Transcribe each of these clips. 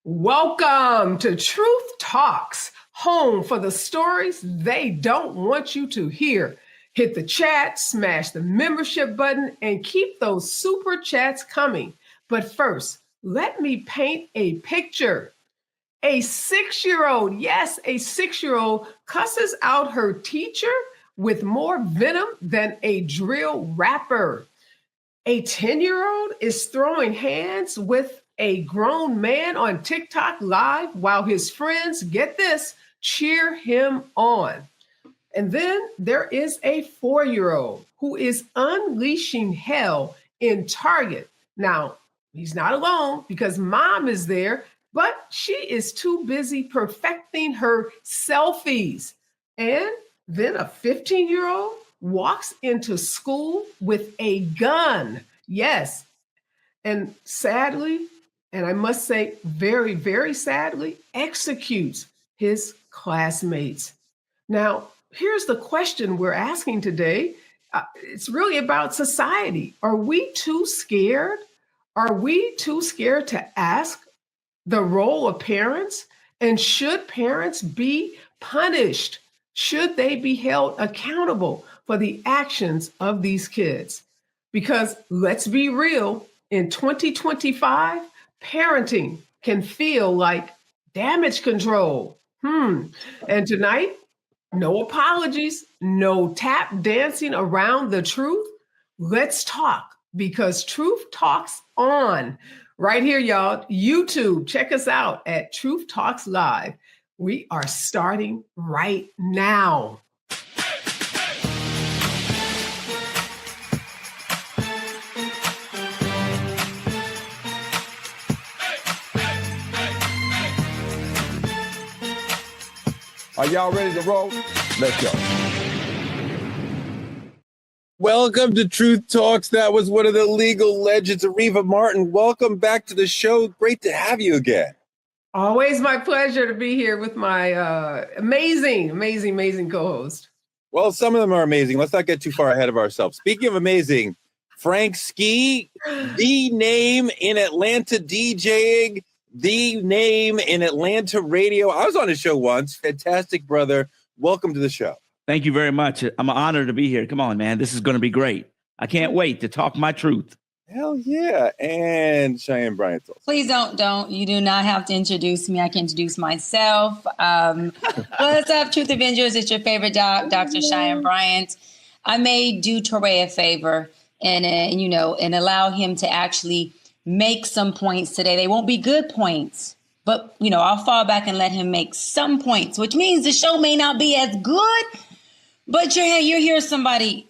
Welcome to Truth Talks, home for the stories they don't want you to hear. Hit the chat, smash the membership button, and keep those super chats coming. But first, let me paint a picture. A 6-year-old, yes, a 6-year-old cusses out her teacher with more venom than a drill rapper. A 10-year-old is throwing hands with a grown man on TikTok Live while his friends, get this, cheer him on. And then there is a 4-year-old who is unleashing hell in Target. Now, he's not alone because mom is there, but she is too busy perfecting her selfies. And then a 15-year-old walks into school with a gun. Yes. And sadly, and I must say very, very sadly, executes his classmates. Now, here's the question we're asking today. It's really about society. Are we too scared? Are we too scared to ask the role of parents? And should parents be punished? Should they be held accountable for the actions of these kids? Because let's be real, in 2025, parenting can feel like damage control. And tonight, no apologies, no tap dancing around the truth. Let's talk, because truth talks on. Right here, y'all, YouTube, check us out at Truth Talks Live. We are starting right now. Are y'all ready to roll? Let's go. Welcome to Truth Talks. That was one of the legal legends, Areva Martin. Welcome back to the show. Great to have you again. Always my pleasure to be here with my amazing co-host. Well, some of them are amazing. Let's not get too far ahead of ourselves. Speaking of amazing, Frank Ski, the name in Atlanta DJing, the name in Atlanta radio. I was on his show once. Fantastic, brother. Welcome to the show. Thank you very much. I'm honored to be here. Come on, man. This is going to be great. I can't wait to talk my truth. Hell yeah. And Cheyenne Bryant. Please don't. You do not have to introduce me. I can introduce myself. What's up, Truth Avengers? It's your favorite doc, Dr. Cheyenne Bryant. I may do Toure a favor and allow him to actually make some points today. They won't be good points, but, I'll fall back and let him make some points, which means the show may not be as good, but you hear somebody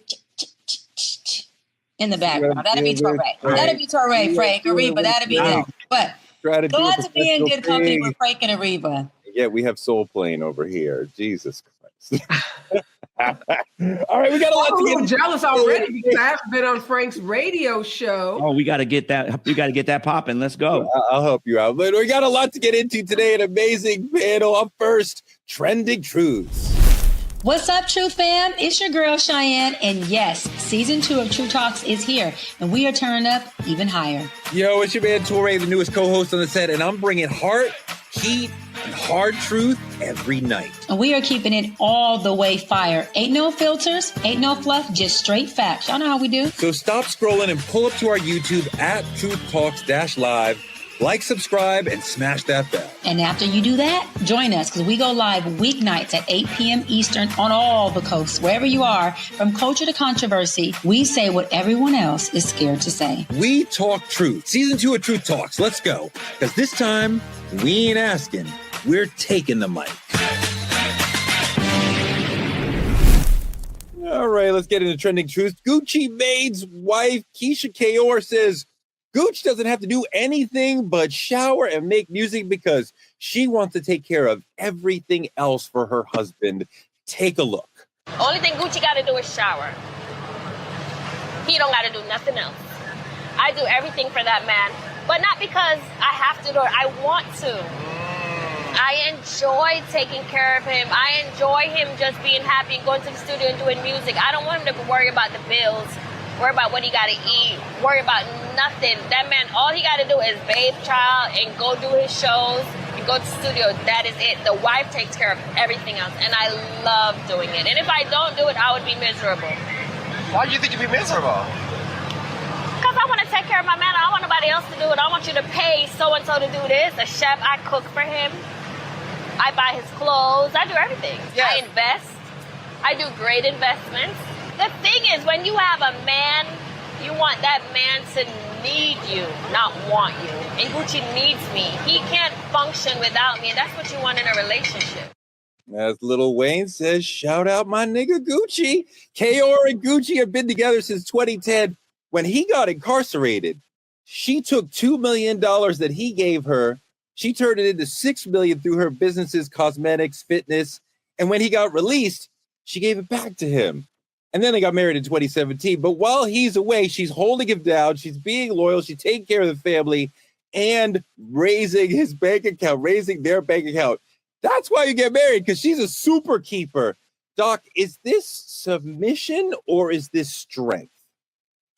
in the background. That'll be Toure. That'll be Toure, Frank, Areva. That'll be them. But glad to be in good company with Frank and Areva. Yeah, we have soul playing over here. Jesus Christ. All right, we got a lot to get. Jealous already because I haven't been on Frank's radio show. Oh, we got to get that. We got to get that popping. Let's go. I'll help you out. But we got a lot to get into today. An amazing panel. Up first, trending truths. What's up, Truth fam? It's your girl, Cheyenne. And yes, season 2 of True Talks is here, and we are turning up even higher. Yo, it's your man, Toure, the newest co-host on the set, and I'm bringing heart, heat, and hard truth every night. And we are keeping it all the way fire. Ain't no filters, ain't no fluff, just straight facts. Y'all know how we do. So stop scrolling and pull up to our YouTube at Truth Talks-Live. Like, subscribe, and smash that bell. And after you do that, join us because we go live weeknights at 8 p.m. Eastern on all the coasts. Wherever you are, from culture to controversy, we say what everyone else is scared to say. We talk truth. Season 2 of Truth Talks. Let's go. Because this time, we ain't asking. We're taking the mic. All right, let's get into trending truth. Gucci Mane's wife, Keyshia says, Gooch doesn't have to do anything but shower and make music because she wants to take care of everything else for her husband. Take a look. Only thing Gucci got to do is shower. He don't got to do nothing else. I do everything for that man, but not because I have to do it. I want to. I enjoy taking care of him. I enjoy him just being happy and going to the studio and doing music. I don't want him to worry about the bills worry about what he got to eat, worry about nothing. That man, all he got to do is bathe, child, and go do his shows and go to the studio. That is it. The wife takes care of everything else, and I love doing it. And if I don't do it, I would be miserable. Why do you think you'd be miserable? Because I want to take care of my man. I don't want nobody else to do it. I want you to pay so-and-so to do this. A chef, I cook for him. I buy his clothes. I do everything. Yes. I invest. I do great investments. The thing is, when you have a man, you want that man to need you, not want you. And Gucci needs me. He can't function without me, and that's what you want in a relationship. As Lil Wayne says, shout out my nigga Gucci. Kaor and Gucci have been together since 2010. When he got incarcerated, she took $2 million that he gave her. She turned it into $6 million through her businesses, cosmetics, fitness. And when he got released, she gave it back to him. And then they got married in 2017. But while he's away, she's holding him down. She's being loyal. She's taking care of the family and raising his bank account, raising their bank account. That's why you get married, because she's a super keeper. Doc, is this submission or is this strength?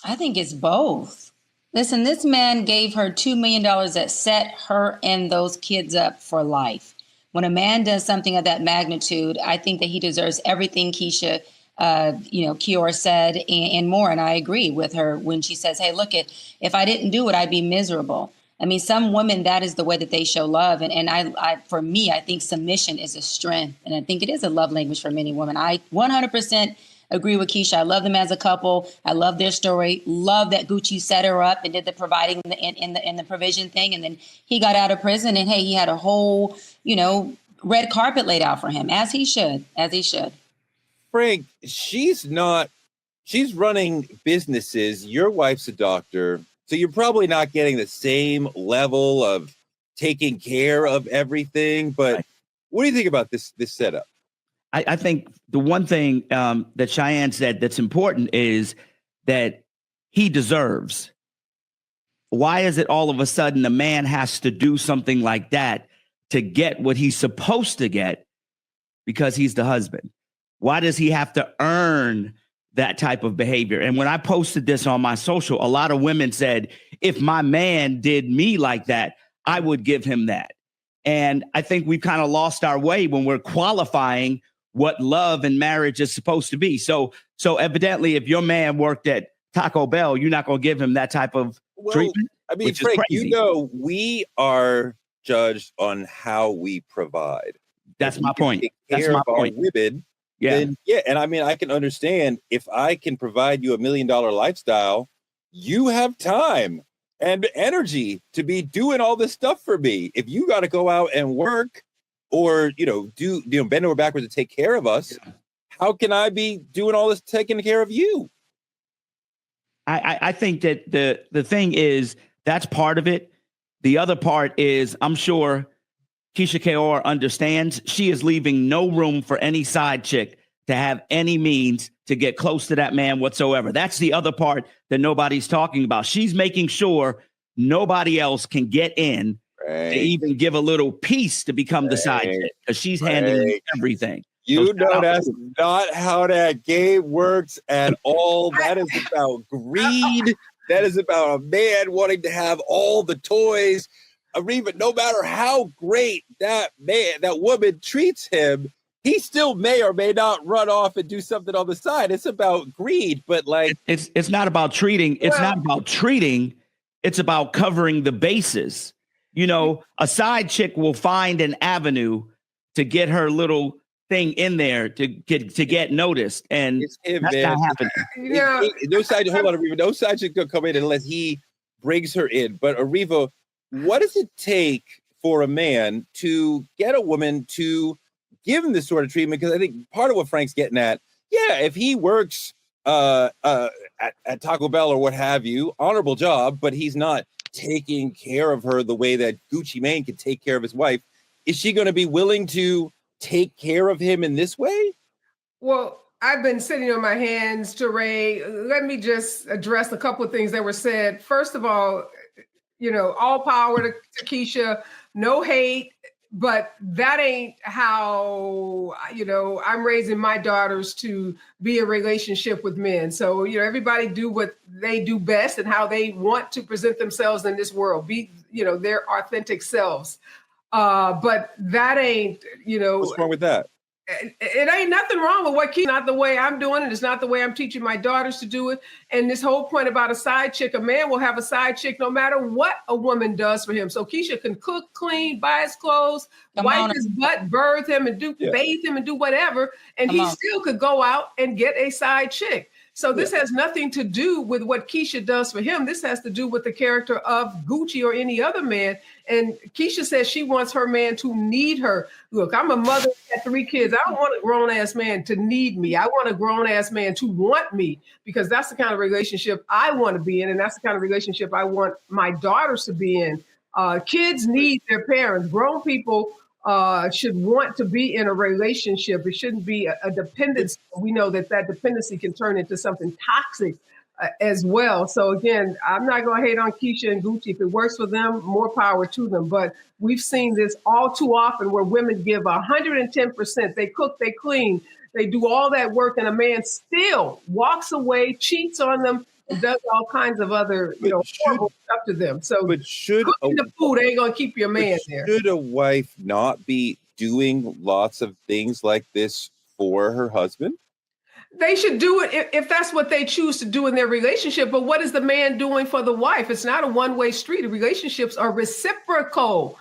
I think it's both. Listen, this man gave her $2 million that set her and those kids up for life. When a man does something of that magnitude, I think that he deserves everything Keyshia, Kior said and more. And I agree with her when she says, hey, look, if I didn't do it, I'd be miserable. I mean, some women, that is the way that they show love. And I for me, I think submission is a strength. And I think it is a love language for many women. I 100% agree with Keyshia. I love them as a couple. I love their story. Love that Gucci set her up and did the providing in the provision thing. And then he got out of prison and, hey, he had a whole, red carpet laid out for him, as he should. Frank, she's running businesses. Your wife's a doctor. So you're probably not getting the same level of taking care of everything. But right. What do you think about this setup? I think the one thing that Cheyenne said that's important is that he deserves. Why is it all of a sudden a man has to do something like that to get what he's supposed to get because he's the husband? Why does he have to earn that type of behavior? And when I posted this on my social, a lot of women said, if my man did me like that, I would give him that. And I think we've kind of lost our way when we're qualifying what love and marriage is supposed to be. So evidently, if your man worked at Taco Bell, you're not going to give him that type of treatment. I mean, Frank, we are judged on how we provide. That's my point. That's my point. Women, then, and I mean, I can understand if I can provide you $1 million lifestyle, you have time and energy to be doing all this stuff for me. If you got to go out and work or, bend over backwards to take care of us, how can I be doing all this taking care of you? I think that the thing is, that's part of it. The other part is, I'm sure Keyshia Kaor understands she is leaving no room for any side chick to have any means to get close to that man whatsoever. That's the other part that nobody's talking about. She's making sure nobody else can get in to even give a little piece to become the side chick, because she's handling everything. That's not how that game works at all. That is about greed. That is about a man wanting to have all the toys. Areva, no matter how great that woman treats him, he still may or may not run off and do something on the side. It's about greed, but it's not about treating. It's not about treating. It's about covering the bases. A side chick will find an avenue to get her little thing in there to get noticed, and that's not happening. No side. Hold on, Areva. No side chick gonna come in unless he brings her in. But Areva, what does it take for a man to get a woman to give him this sort of treatment? Because I think part of what Frank's getting at, if he works at Taco Bell or what have you, honorable job, but he's not taking care of her the way that Gucci Mane could take care of his wife. Is she going to be willing to take care of him in this way? Well, I've been sitting on my hands, Toure. Let me just address a couple of things that were said. First of all, all power to Keyshia, no hate, but that ain't how, I'm raising my daughters to be in a relationship with men. So, everybody do what they do best and how they want to present themselves in this world, be, their authentic selves. But that ain't, What's wrong with that? It ain't nothing wrong with what Keyshia, not the way I'm doing it. It's not the way I'm teaching my daughters to do it. And this whole point about a side chick, a man will have a side chick no matter what a woman does for him. So Keyshia can cook, clean, buy his clothes, wipe his butt, birth him, and bathe him and do whatever. And he still could go out and get a side chick. So this has nothing to do with what Keyshia does for him. This has to do with the character of Gucci or any other man. And Keyshia says she wants her man to need her. Look, I'm a mother at 3 kids. I don't want a grown-ass man to need me. I want a grown-ass man to want me, because that's the kind of relationship I want to be in. And that's the kind of relationship I want my daughters to be in. Kids need their parents. Grown people should want to be in a relationship. It shouldn't be a dependency. We know that dependency can turn into something toxic as well. So again, I'm not going to hate on Keyshia and Gucci. If it works for them, more power to them. But we've seen this all too often where women give 110%. They cook, they clean, they do all that work, and a man still walks away, cheats on them, and does all kinds of other, horrible stuff to them. So cooking the food ain't going to keep your man there. Should a wife not be doing lots of things like this for her husband? They should do it if that's what they choose to do in their relationship. But what is the man doing for the wife? It's not a one-way street. Relationships are reciprocal.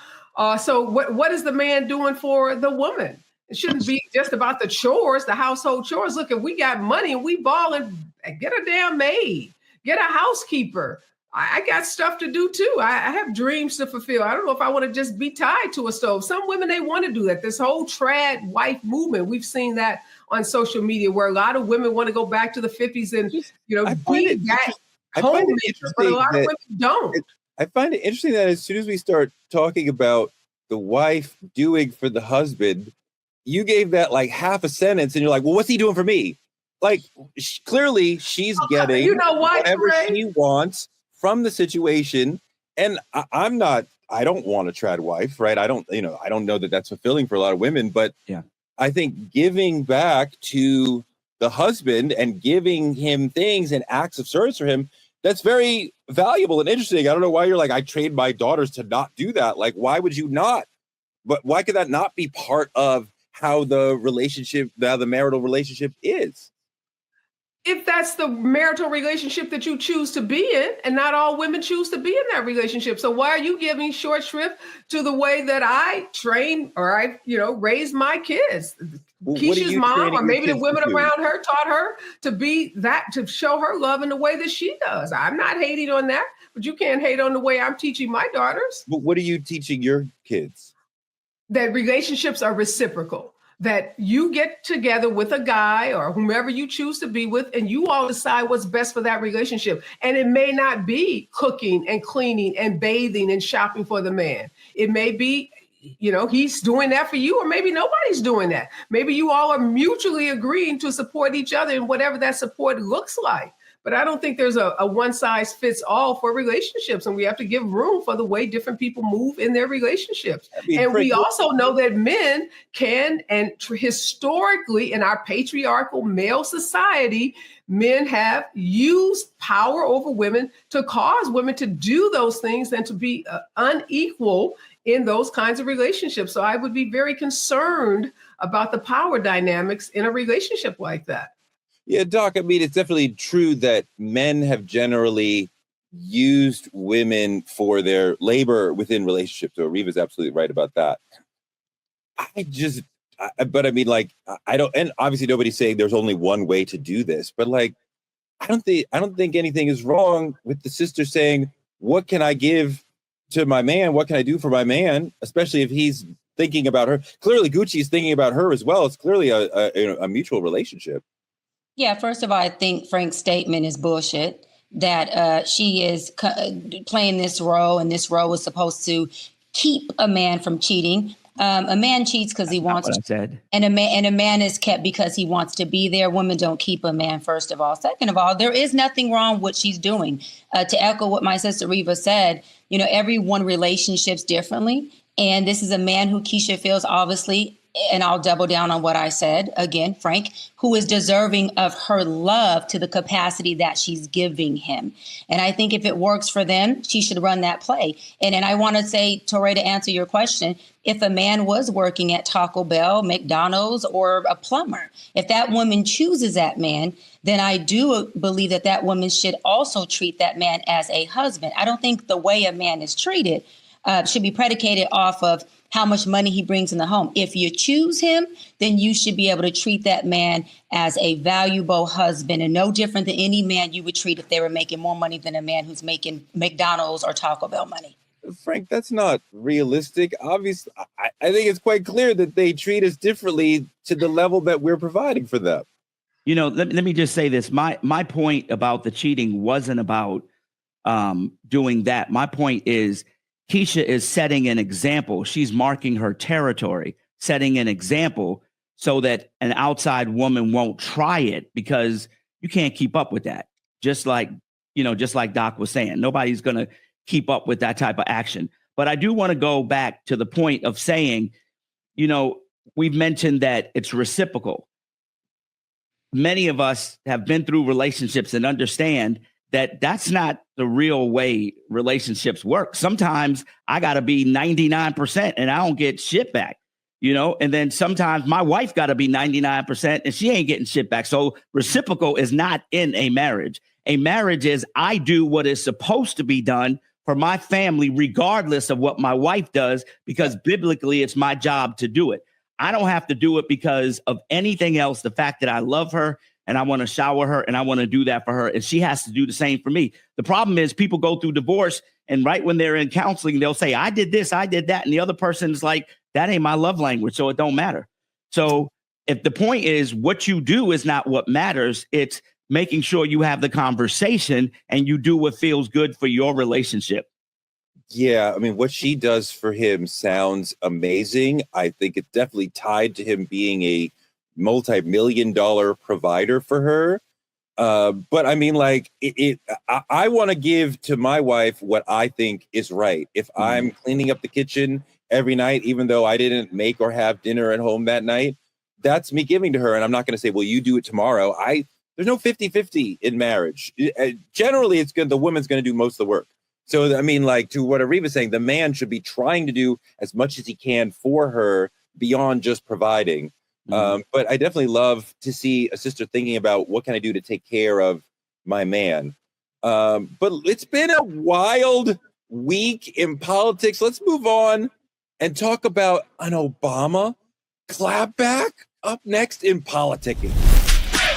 So what is the man doing for the woman? It shouldn't be just about the chores, the household chores. Look, if we got money and we ball, and get a damn maid, get a housekeeper. I got stuff to do too. I have dreams to fulfill. I don't know if I want to just be tied to a stove. Some women, they want to do that. This whole trad wife movement, we've seen that on social media, where a lot of women want to go back to the 50s and, be that homemaker, but a lot of women don't. I find it interesting that as soon as we start talking about the wife doing for the husband, you gave that like half a sentence and you're like, well, what's he doing for me? Like, clearly she's getting whatever she wants from the situation. And I don't want a trad wife, right? I don't know that that's fulfilling for a lot of women, but I think giving back to the husband and giving him things and acts of service for him, that's very valuable and interesting. I don't know why you're like, I trained my daughters to not do that. Like, why would you not? But why could that not be part of how the marital relationship is? If that's the marital relationship that you choose to be in, and not all women choose to be in that relationship. So why are you giving short shrift to the way that I train or I, raise my kids? Well, Keisha's mom, or maybe the women around her, taught her to be that, to show her love in the way that she does. I'm not hating on that, but you can't hate on the way I'm teaching my daughters. But what are you teaching your kids? That relationships are reciprocal. That you get together with a guy or whomever you choose to be with, and you all decide what's best for that relationship. And it may not be cooking and cleaning and bathing and shopping for the man. It may be, he's doing that for you, or maybe nobody's doing that. Maybe you all are mutually agreeing to support each other in whatever that support looks like. But I don't think there's a one size fits all for relationships. And we have to give room for the way different people move in their relationships. And we also know that men can, and historically in our patriarchal male society, men have used power over women to cause women to do those things and to be unequal in those kinds of relationships. So I would be very concerned about the power dynamics in a relationship like that. Yeah, Doc, I mean, it's definitely true that men have generally used women for their labor within relationships. So Areva's absolutely right about that. But I mean, like, I don't, and obviously nobody's saying there's only one way to do this, but like, I don't think anything is wrong with the sister saying, what can I give to my man? What can I do for my man? Especially if he's thinking about her. Clearly, Gucci's thinking about her as well. It's clearly a mutual relationship. Yeah, first of all, I think Frank's statement is bullshit, that she is playing this role, and this role was supposed to keep a man from cheating. A man cheats because he wants to, and a man is kept because he wants to be there. Women don't keep a man, first of all. Second of all, there is nothing wrong with what she's doing. To echo what my sister Areva said, everyone relationships differently. And this is a man who Keyshia feels obviously, and I'll double down on what I said again, Frank, who is deserving of her love to the capacity that she's giving him. And I think if it works for them, she should run that play. And I want to say, Toure, to answer your question, if a man was working at Taco Bell, McDonald's, or a plumber, if that woman chooses that man, then I do believe that that woman should also treat that man as a husband. I don't think the way a man is treated should be predicated off of how much money he brings in the home. If you choose him, then you should be able to treat that man as a valuable husband, and no different than any man you would treat if they were making more money than a man who's making McDonald's or Taco Bell money. Frank, that's not realistic. Obviously, I think it's quite clear that they treat us differently to the level that we're providing for them. You know, let me just say this. My point about the cheating wasn't about doing that. My point is Keyshia is setting an example. She's marking her territory, setting an example so that an outside woman won't try it, because you can't keep up with that. Just like Doc was saying, nobody's going to keep up with that type of action. But I do want to go back to the point of saying, you know, we've mentioned that it's reciprocal. Many of us have been through relationships and understand that that's not the real way relationships work. Sometimes I got to be 99% and I don't get shit back, you know, and then sometimes my wife got to be 99% and she ain't getting shit back. So reciprocal is not in a marriage. A marriage is I do what is supposed to be done for my family, regardless of what my wife does, because biblically it's my job to do it. I don't have to do it because of anything else. The fact that I love her and I want to shower her and I want to do that for her, and she has to do the same for me. The problem is people go through divorce, and right when they're in counseling, they'll say, I did this, I did that. And the other person's like, that ain't my love language, so it don't matter. So if the point is what you do is not what matters, it's making sure you have the conversation and you do what feels good for your relationship. Yeah, I mean, what she does for him sounds amazing. I think it's definitely tied to him being a multi-million-dollar provider for her. But I mean, like, I want to give to my wife what I think is right. If I'm cleaning up the kitchen every night, even though I didn't make or have dinner at home that night, that's me giving to her. And I'm not going to say, well, you do it tomorrow. There's no 50-50 in marriage. Generally, it's good. The woman's going to do most of the work. So, I mean, like, to what Areva's saying, the man should be trying to do as much as he can for her beyond just providing. But I definitely love to see a sister thinking about what can I do to take care of my man. But it's been a wild week in politics. Let's move on and talk about an Obama clapback up next in politicking.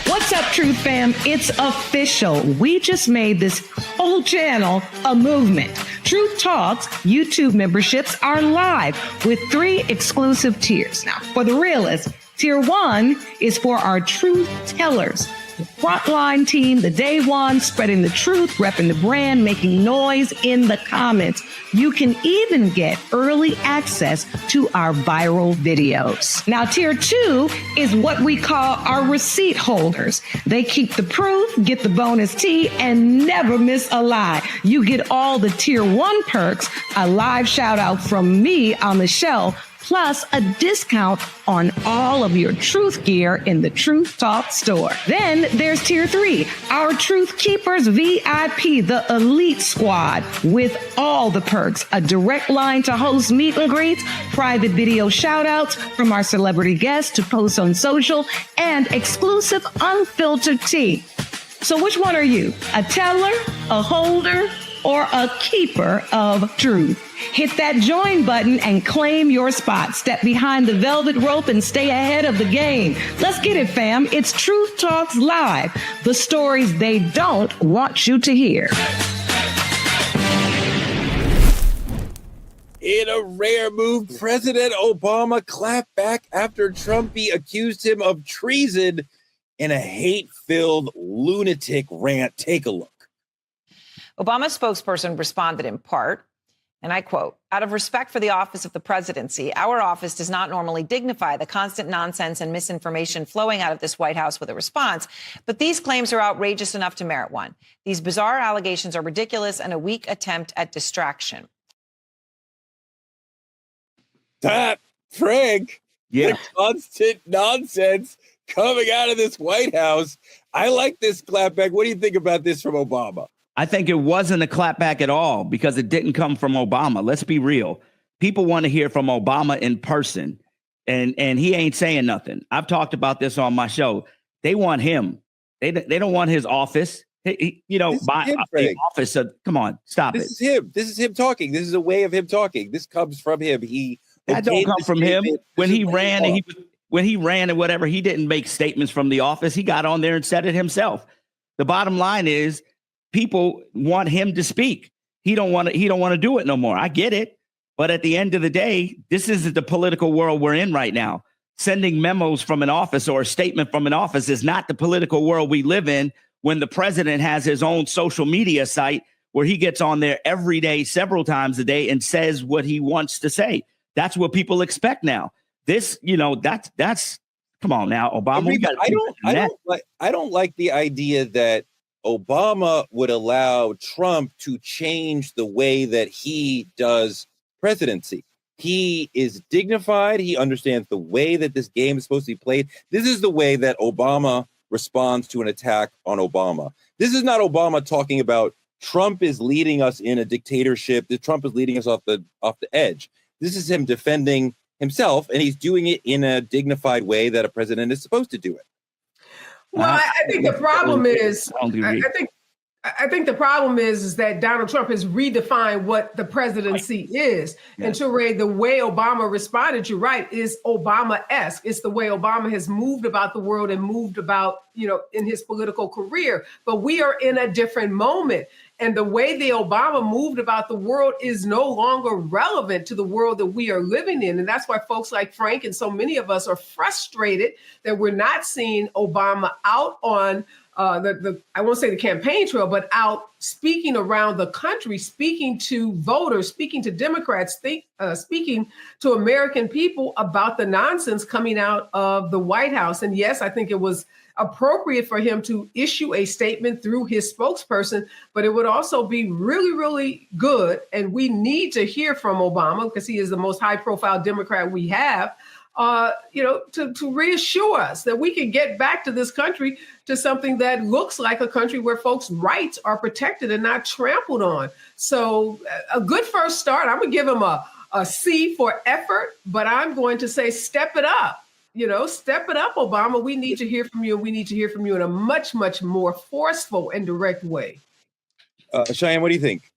What's up, Truth Fam? It's official. We just made this whole channel a movement. Truth Talks YouTube memberships are live with 3 exclusive tiers. Now, for the realists, Tier 1 is for our truth tellers, the frontline team, the day one, spreading the truth, repping the brand, making noise in the comments. You can even get early access to our viral videos. Now, Tier 2 is what we call our receipt holders. They keep the proof, get the bonus tea, and never miss a lie. You get all the Tier 1 perks, a live shout out from me on the show, plus a discount on all of your truth gear in the Truth Talk store. Then there's Tier 3, our Truth Keepers VIP, the elite squad, with all the perks, a direct line to host meet and greets, private video shout outs from our celebrity guests to post on social, and exclusive unfiltered tea. So which one are you? A teller, a holder, or a keeper of truth? Hit that join button and claim your spot. Step behind the velvet rope and stay ahead of the game. Let's get it, fam. It's Truth Talks Live, the stories they don't want you to hear. In a rare move, President Obama clapped back after Trumpy accused him of treason in a hate-filled lunatic rant. Take a look. Obama's spokesperson responded in part, and I quote, "Out of respect for the office of the presidency, our office does not normally dignify the constant nonsense and misinformation flowing out of this White House with a response, but these claims are outrageous enough to merit one. These bizarre allegations are ridiculous and a weak attempt at distraction." Frank, Yeah. the constant nonsense coming out of this White House. I like this clapback. What do you think about this from Obama? I think it wasn't a clapback at all because it didn't come from Obama. Let's be real. People want to hear from Obama in person, and he ain't saying nothing. I've talked about this on my show. They want him. They don't want his office. The office. Come on, stop it. This is him. This is him talking. This is a way of him talking. This comes from him. That don't come from him. When he ran and whatever, he didn't make statements from the office. He got on there and said it himself. The bottom line is people want him to speak. He don't want to do it no more. I get it. But at the end of the day, this isn't the political world we're in right now. Sending memos from an office or a statement from an office is not the political world we live in when the president has his own social media site where he gets on there every day, several times a day, and says what he wants to say. That's what people expect now. This, that's come on now, Obama. I don't like the idea that Obama would allow Trump to change the way that he does presidency. He is dignified. He understands the way that this game is supposed to be played. This is the way that Obama responds to an attack on Obama. This is not Obama talking about Trump is leading us in a dictatorship, that Trump is leading us off the edge. This is him defending himself, and he's doing it in a dignified way that a president is supposed to do it. Well, I think the problem is, I think the problem is that Donald Trump has redefined what the presidency is. And Toure, the way Obama responded, you're right, is Obama-esque. It's the way Obama has moved about the world and moved about, in his political career. But we are in a different moment. And the way the Obama moved about the world is no longer relevant to the world that we are living in. And that's why folks like Frank and so many of us are frustrated that we're not seeing Obama out on I won't say the campaign trail, but out speaking around the country, speaking to voters, speaking to Democrats, speaking to American people about the nonsense coming out of the White House. And yes, I think it was appropriate for him to issue a statement through his spokesperson, but it would also be really, really good. And we need to hear from Obama because he is the most high profile Democrat we have. To reassure us that we can get back to this country to something that looks like a country where folks' rights are protected and not trampled on. So a good first start. I'm going to give him a C for effort, but I'm going to say step it up. Step it up, Obama. We need to hear from you. We need to hear from you in a much, much more forceful and direct way. Cheyenne, what do you think?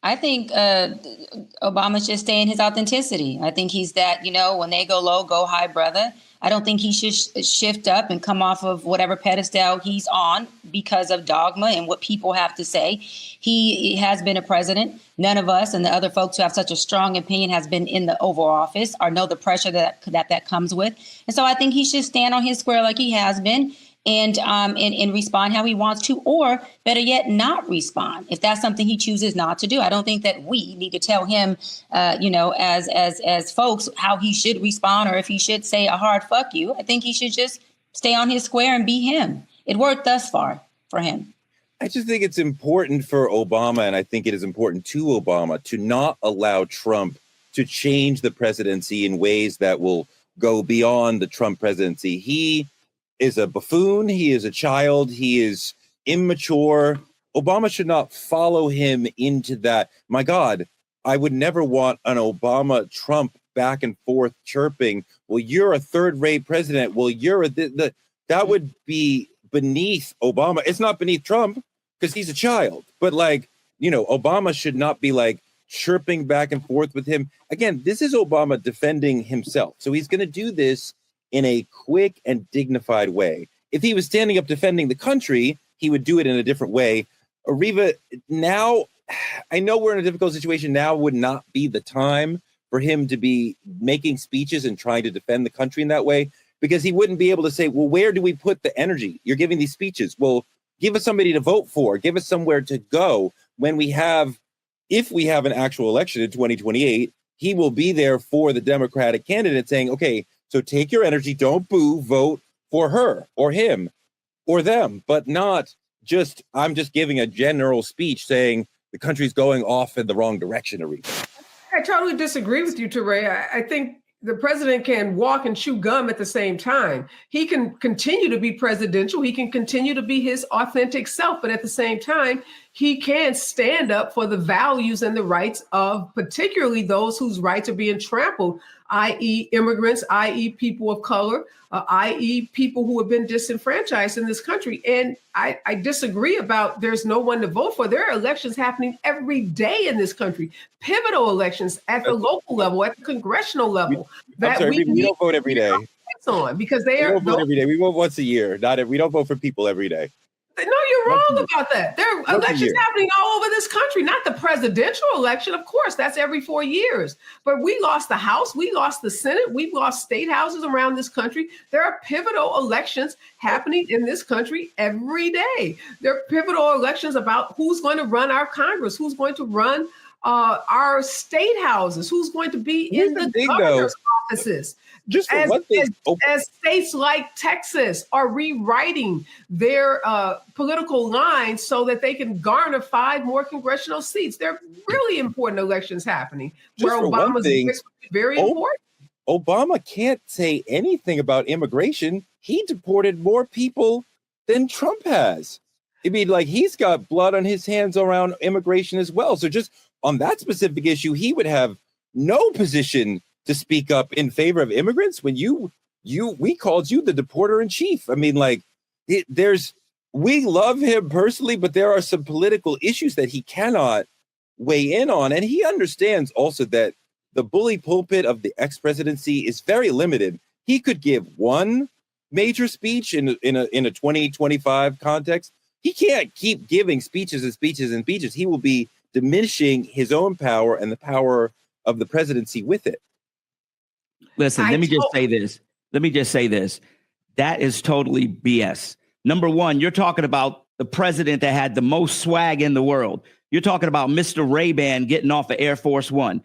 I think Obama should stay in his authenticity. I think he's that, when they go low, go high, brother. I don't think he should shift up and come off of whatever pedestal he's on because of dogma and what people have to say. He has been a president. None of us and the other folks who have such a strong opinion has been in the Oval Office or know the pressure that comes with. And so I think he should stand on his square like he has been and respond how he wants to, or better yet, not respond if that's something he chooses not to do. I don't think that we need to tell him, as folks, how he should respond or if he should say a hard fuck you. I think he should just stay on his square and be him. It worked thus far for him. I just think it's important for Obama, and I think it is important to Obama to not allow Trump to change the presidency in ways that will go beyond the Trump presidency. He is a buffoon. He is a child. He is immature. Obama should not follow him into that. My God, I would never want an Obama-Trump back and forth chirping. Well, you're a third-rate president. Well, you're that would be beneath Obama. It's not beneath Trump because he's a child. But Obama should not be chirping back and forth with him. Again, this is Obama defending himself. So he's going to do this in a quick and dignified way. If he was standing up defending the country, he would do it in a different way. Areva, now, I know we're in a difficult situation. Now would not be the time for him to be making speeches and trying to defend the country in that way, because he wouldn't be able to say, well, where do we put the energy? You're giving these speeches. Well, give us somebody to vote for. Give us somewhere to go when if we have an actual election in 2028, he will be there for the Democratic candidate saying, okay, so take your energy, don't boo, vote for her or him or them, but not just, I'm just giving a general speech saying the country's going off in the wrong direction, Areva. I totally disagree with you, Toure. I think the president can walk and chew gum at the same time. He can continue to be presidential. He can continue to be his authentic self. But at the same time, he can stand up for the values and the rights of particularly those whose rights are being trampled, i.e. immigrants, i.e. people of color, i.e. people who have been disenfranchised in this country. And I disagree about there's no one to vote for. There are elections happening every day in this country, pivotal elections at the local level, at the congressional level. We don't vote every day. On because they we don't vote every day. We vote once a year. We don't vote for people every day. No, you're wrong about that. There are elections happening all over this country, not the presidential election. Of course, that's every 4 years. But we lost the House. We lost the Senate. We've lost state houses around this country. There are pivotal elections happening in this country every day. There are pivotal elections about who's going to run our Congress, who's going to run our state houses, who's going to be in the governor's offices. Just for one thing, as states like Texas are rewriting their political lines so that they can garner 5 more congressional seats. There are really important elections happening where Obama's very important. Obama can't say anything about immigration. He deported more people than Trump has. I mean, like, he's got blood on his hands around immigration as well. So just on that specific issue, he would have no position to speak up in favor of immigrants when we called you the deporter in chief. I mean, like, we love him personally, but there are some political issues that he cannot weigh in on. And he understands also that the bully pulpit of the ex-presidency is very limited. He could give one major speech in a 2025 context. He can't keep giving speeches and speeches and speeches. He will be diminishing his own power and the power of the presidency with it. Listen, let me just say this. That is totally BS. Number one, you're talking about the president that had the most swag in the world. You're talking about Mr. Ray-Ban getting off of Air Force One.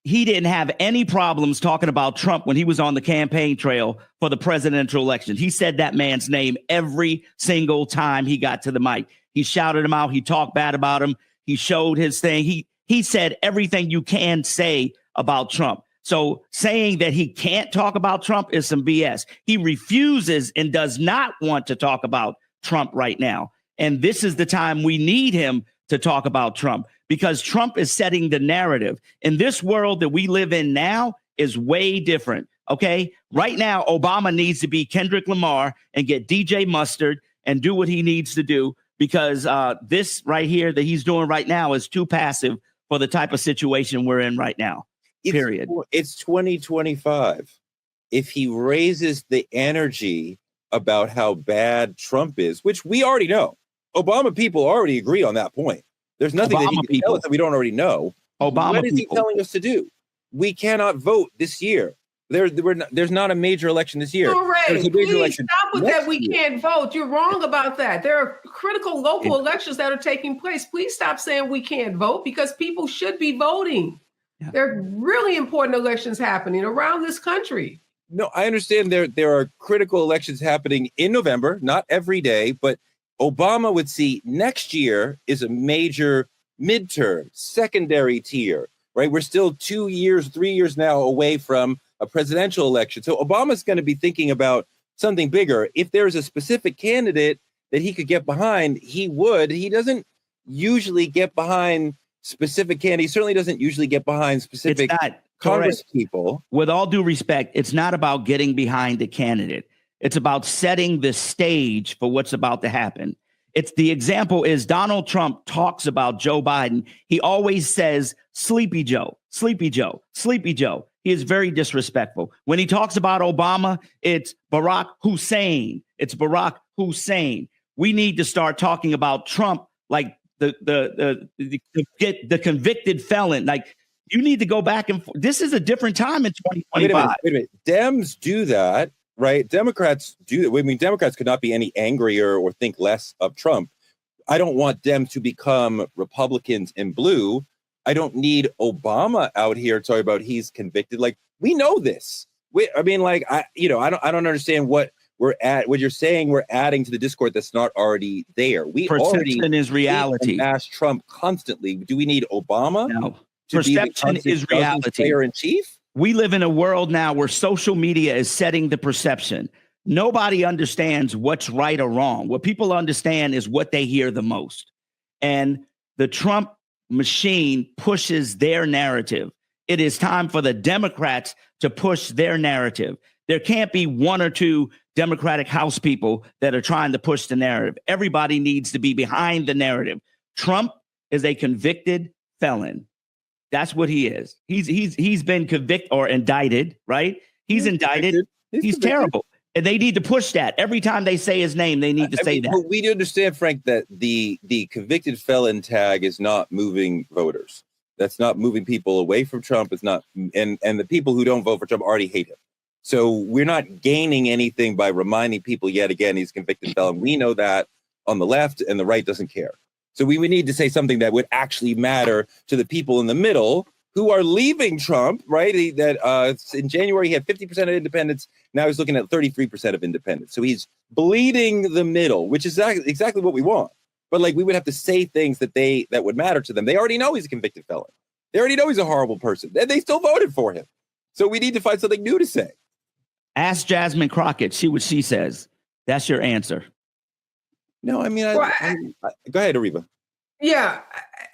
He didn't have any problems talking about Trump when he was on the campaign trail for the presidential election. He said that man's name every single time he got to the mic. He shouted him out. He talked bad about him. He showed his thing. He said everything you can say about Trump. So saying that he can't talk about Trump is some BS. He refuses and does not want to talk about Trump right now. And this is the time we need him to talk about Trump, because Trump is setting the narrative. In this world that we live in now is way different. OK, right now, Obama needs to be Kendrick Lamar and get DJ Mustard and do what he needs to do, because this right here that he's doing right now is too passive for the type of situation we're in right now. Period. It's 2025. If he raises the energy about how bad Trump is, which we already know, Obama people already agree on that point. There's nothing that he can tell us that we don't already know. What is he telling us to do? We cannot vote this year. There's not a major election this year. Please stop with that. We can't vote. You're wrong about that. There are critical local elections that are taking place. Please stop saying we can't vote, because people should be voting. Yeah. There are really important elections happening around this country. No, I understand there are critical elections happening in November, not every day, but Obama would see next year is a major midterm, secondary tier, right? We're still 2 years, 3 years now away from a presidential election. So Obama's going to be thinking about something bigger. If there's a specific candidate that he could get behind, he would. He doesn't usually get behind specific candidates. He certainly doesn't usually get behind specific Congress people. With all due respect, it's not about getting behind the candidate. It's about setting the stage for what's about to happen. It's the example is Donald Trump talks about Joe Biden. He always says, Sleepy Joe, Sleepy Joe, Sleepy Joe. He is very disrespectful. When he talks about Obama, it's Barack Hussein. It's Barack Hussein. We need to start talking about Trump like the convicted felon. Like, you need to go back and forth. This is a different time in 2025. Wait a minute. Dems do that, right? Democrats do that. I mean, Democrats could not be any angrier or think less of Trump. I don't want Dems to become Republicans in blue. I don't need Obama out here talking about he's convicted. Like, we know this. I don't understand what you're saying. We're adding to the discord that's not already there. We Perception is reality. Bash Trump constantly. Do we need Obama? No. to be the Perception constant is reality. player in chief? We live in a world now where social media is setting the perception. Nobody understands what's right or wrong. What people understand is what they hear the most. And the Trump machine pushes their narrative. It is time for the Democrats to push their narrative. There can't be one or two Democratic House people that are trying to push the narrative. Everybody needs to be behind the narrative. Trump is a convicted felon. That's what he is. He's been convicted or indicted, right? He's indicted. He's terrible. And they need to push that. Every time they say his name, they need to say that. But we do understand, Frank, that the convicted felon tag is not moving voters. That's not moving people away from Trump. It's not, and the people who don't vote for Trump already hate him. So we're not gaining anything by reminding people yet again he's a convicted felon. We know that on the left, and the right doesn't care. So we would need to say something that would actually matter to the people in the middle who are leaving Trump, right? In January, he had 50% of independents. Now he's looking at 33% of independents. So he's bleeding the middle, which is exactly what we want. But like, we would have to say things that would matter to them. They already know he's a convicted felon. They already know he's a horrible person. And they still voted for him. So we need to find something new to say. Ask Jasmine Crockett. See what she says. That's your answer. No, I mean, go ahead, Areva. Yeah,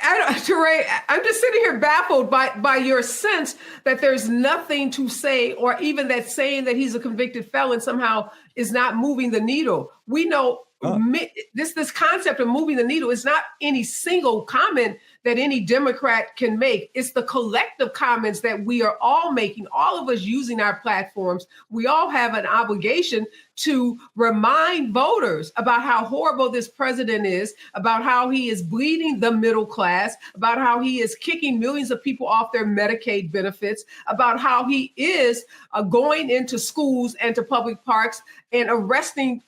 Toure, I'm just sitting here baffled by your sense that there's nothing to say, or even that saying that he's a convicted felon somehow is not moving the needle. We know this concept of moving the needle is not any single comment that any Democrat can make. It's the collective comments that we are all making, all of us using our platforms. We all have an obligation to remind voters about how horrible this president is, about how he is bleeding the middle class, about how he is kicking millions of people off their Medicaid benefits, about how he is going into schools and to public parks and arresting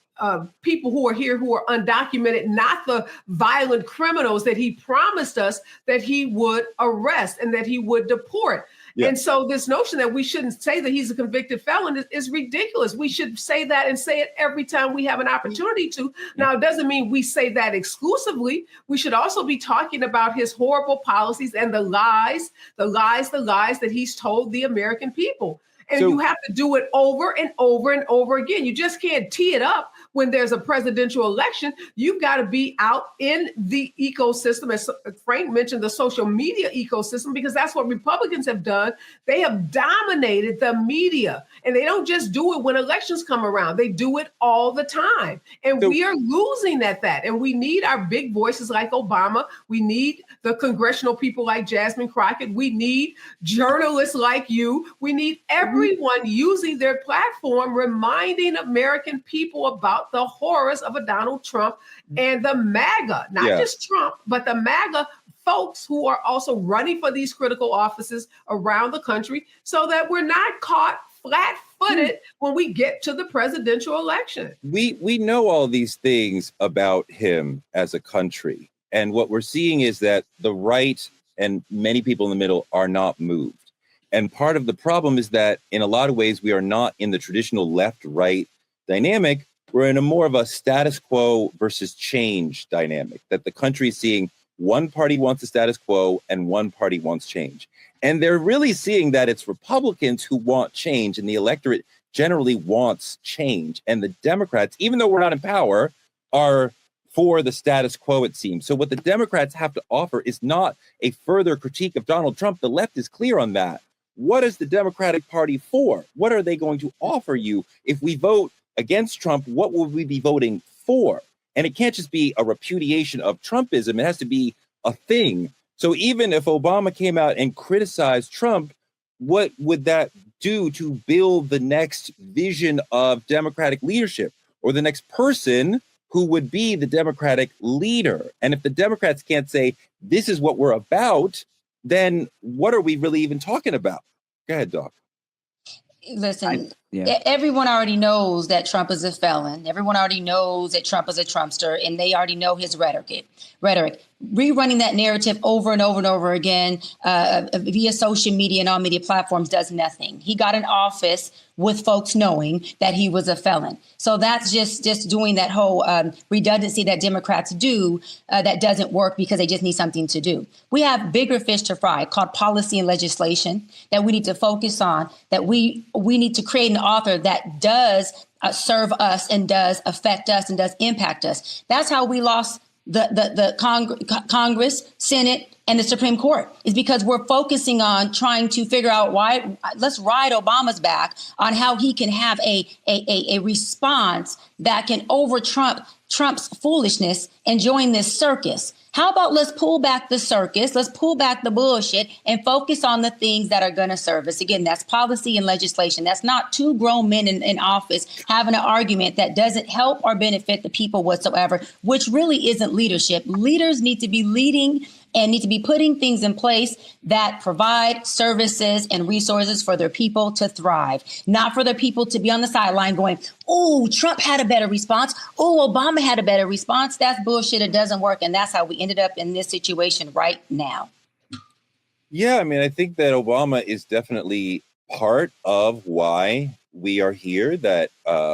people who are here who are undocumented, not the violent criminals that he promised us that he would arrest and that he would deport. Yeah. And so this notion that we shouldn't say that he's a convicted felon is ridiculous. We should say that and say it every time we have an opportunity to. Now, it doesn't mean we say that exclusively. We should also be talking about his horrible policies and the lies that he's told the American people. And you have to do it over and over and over again. You just can't tee it up when there's a presidential election. You've got to be out in the ecosystem, as Frank mentioned, the social media ecosystem, because that's what Republicans have done. They have dominated the media, and they don't just do it when elections come around. They do it all the time. And we are losing at that. And we need our big voices like Obama. We need the congressional people like Jasmine Crockett. We need journalists like you. We need everyone using their platform, reminding American people about the horrors of a Donald Trump and the MAGA, not just Trump, but the MAGA folks who are also running for these critical offices around the country, so that we're not caught flat-footed when we get to the presidential election. We know all these things about him as a country. And what we're seeing is that the right and many people in the middle are not moved. And part of the problem is that in a lot of ways, we are not in the traditional left-right dynamic. We're in a more of a status quo versus change dynamic, that the country is seeing one party wants the status quo and one party wants change. And they're really seeing that it's Republicans who want change, and the electorate generally wants change. And the Democrats, even though we're not in power, are for the status quo, it seems. So what the Democrats have to offer is not a further critique of Donald Trump. The left is clear on that. What is the Democratic Party for? What are they going to offer you? If we vote against Trump, what will we be voting for? And it can't just be a repudiation of Trumpism. It has to be a thing. So even if Obama came out and criticized Trump, what would that do to build the next vision of Democratic leadership, or the next person who would be the Democratic leader? And if the Democrats can't say, this is what we're about, then what are we really even talking about? Go ahead, Doc. Listen, Everyone already knows that Trump is a felon. Everyone already knows that Trump is a Trumpster, and they already know his rhetoric. Rerunning that narrative over and over and over again via social media and all media platforms does nothing. He got in office with folks knowing that he was a felon. So that's just doing that whole redundancy that Democrats do that doesn't work because they just need something to do. We have bigger fish to fry called policy and legislation that we need to focus on, that we need to create an author that does serve us and does affect us and does impact us. That's how we lost the Congress, Senate, and the Supreme Court, is because we're focusing on trying to figure out why. Let's ride Obama's back on how he can have a response that can over Trump's foolishness and join this circus. How about let's pull back the circus, let's pull back the bullshit and focus on the things that are going to serve us. Again, that's policy and legislation. That's not two grown men in office having an argument that doesn't help or benefit the people whatsoever, which really isn't leadership. Leaders need to be leading and need to be putting things in place that provide services and resources for their people to thrive, not for their people to be on the sideline going, oh, Trump had a better response. Oh, Obama had a better response. That's bullshit. It doesn't work. And that's how we ended up in this situation right now. Yeah, I mean, I think that Obama is definitely part of why we are here, that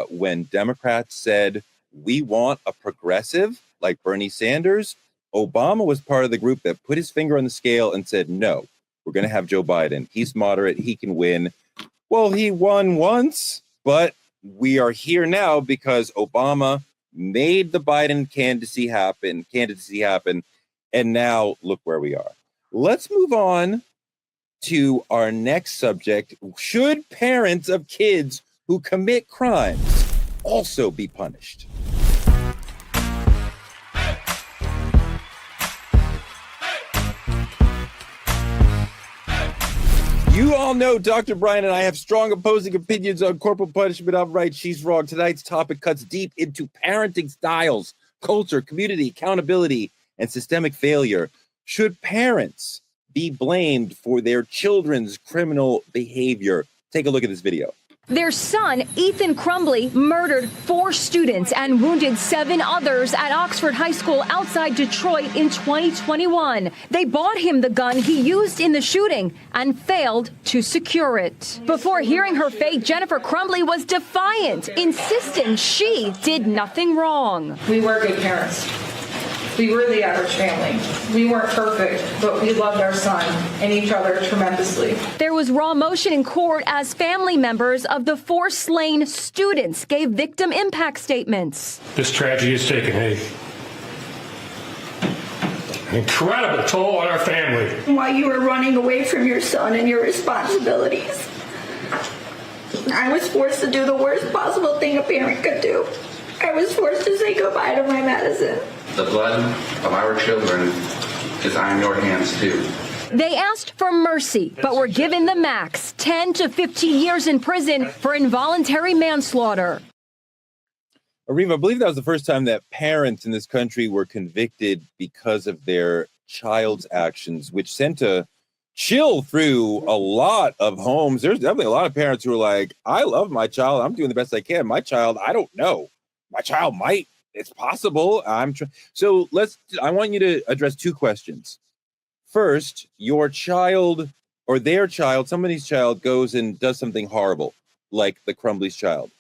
when Democrats said we want a progressive like Bernie Sanders, Obama was part of the group that put his finger on the scale and said, no, we're going to have Joe Biden. He's moderate. He can win. Well, he won once, but we are here now because Obama made the Biden candidacy happen. And now look where we are. Let's move on to our next subject. Should parents of kids who commit crimes also be punished? You all know Dr. Bryant and I have strong opposing opinions on corporal punishment. I'm right, she's wrong. Tonight's topic cuts deep into parenting styles, culture, community, accountability, and systemic failure. Should parents be blamed for their children's criminal behavior? Take a look at this video. Their son, Ethan Crumbley, murdered 4 students and wounded 7 others at Oxford High School outside Detroit in 2021. They bought him the gun he used in the shooting and failed to secure it. Before hearing her fate, Jennifer Crumbley was defiant, insisting she did nothing wrong. We were good parents. We were the average family. We weren't perfect, but we loved our son and each other tremendously. There was raw emotion in court as family members of the 4 slain students gave victim impact statements. This tragedy has taken an incredible toll on our family. While you were running away from your son and your responsibilities, I was forced to do the worst possible thing a parent could do. I was forced to say goodbye to my Madison. The blood of our children is on your hands, too. They asked for mercy, but were given the max, 10 to 15 years in prison for involuntary manslaughter. Areva, I believe that was the first time that parents in this country were convicted because of their child's actions, which sent a chill through a lot of homes. There's definitely a lot of parents who are like, I love my child. I'm doing the best I can. My child, I don't know. My child might. It's possible. So I want you to address 2 questions. First, your child or their child, somebody's child goes and does something horrible, like the Crumbley's child.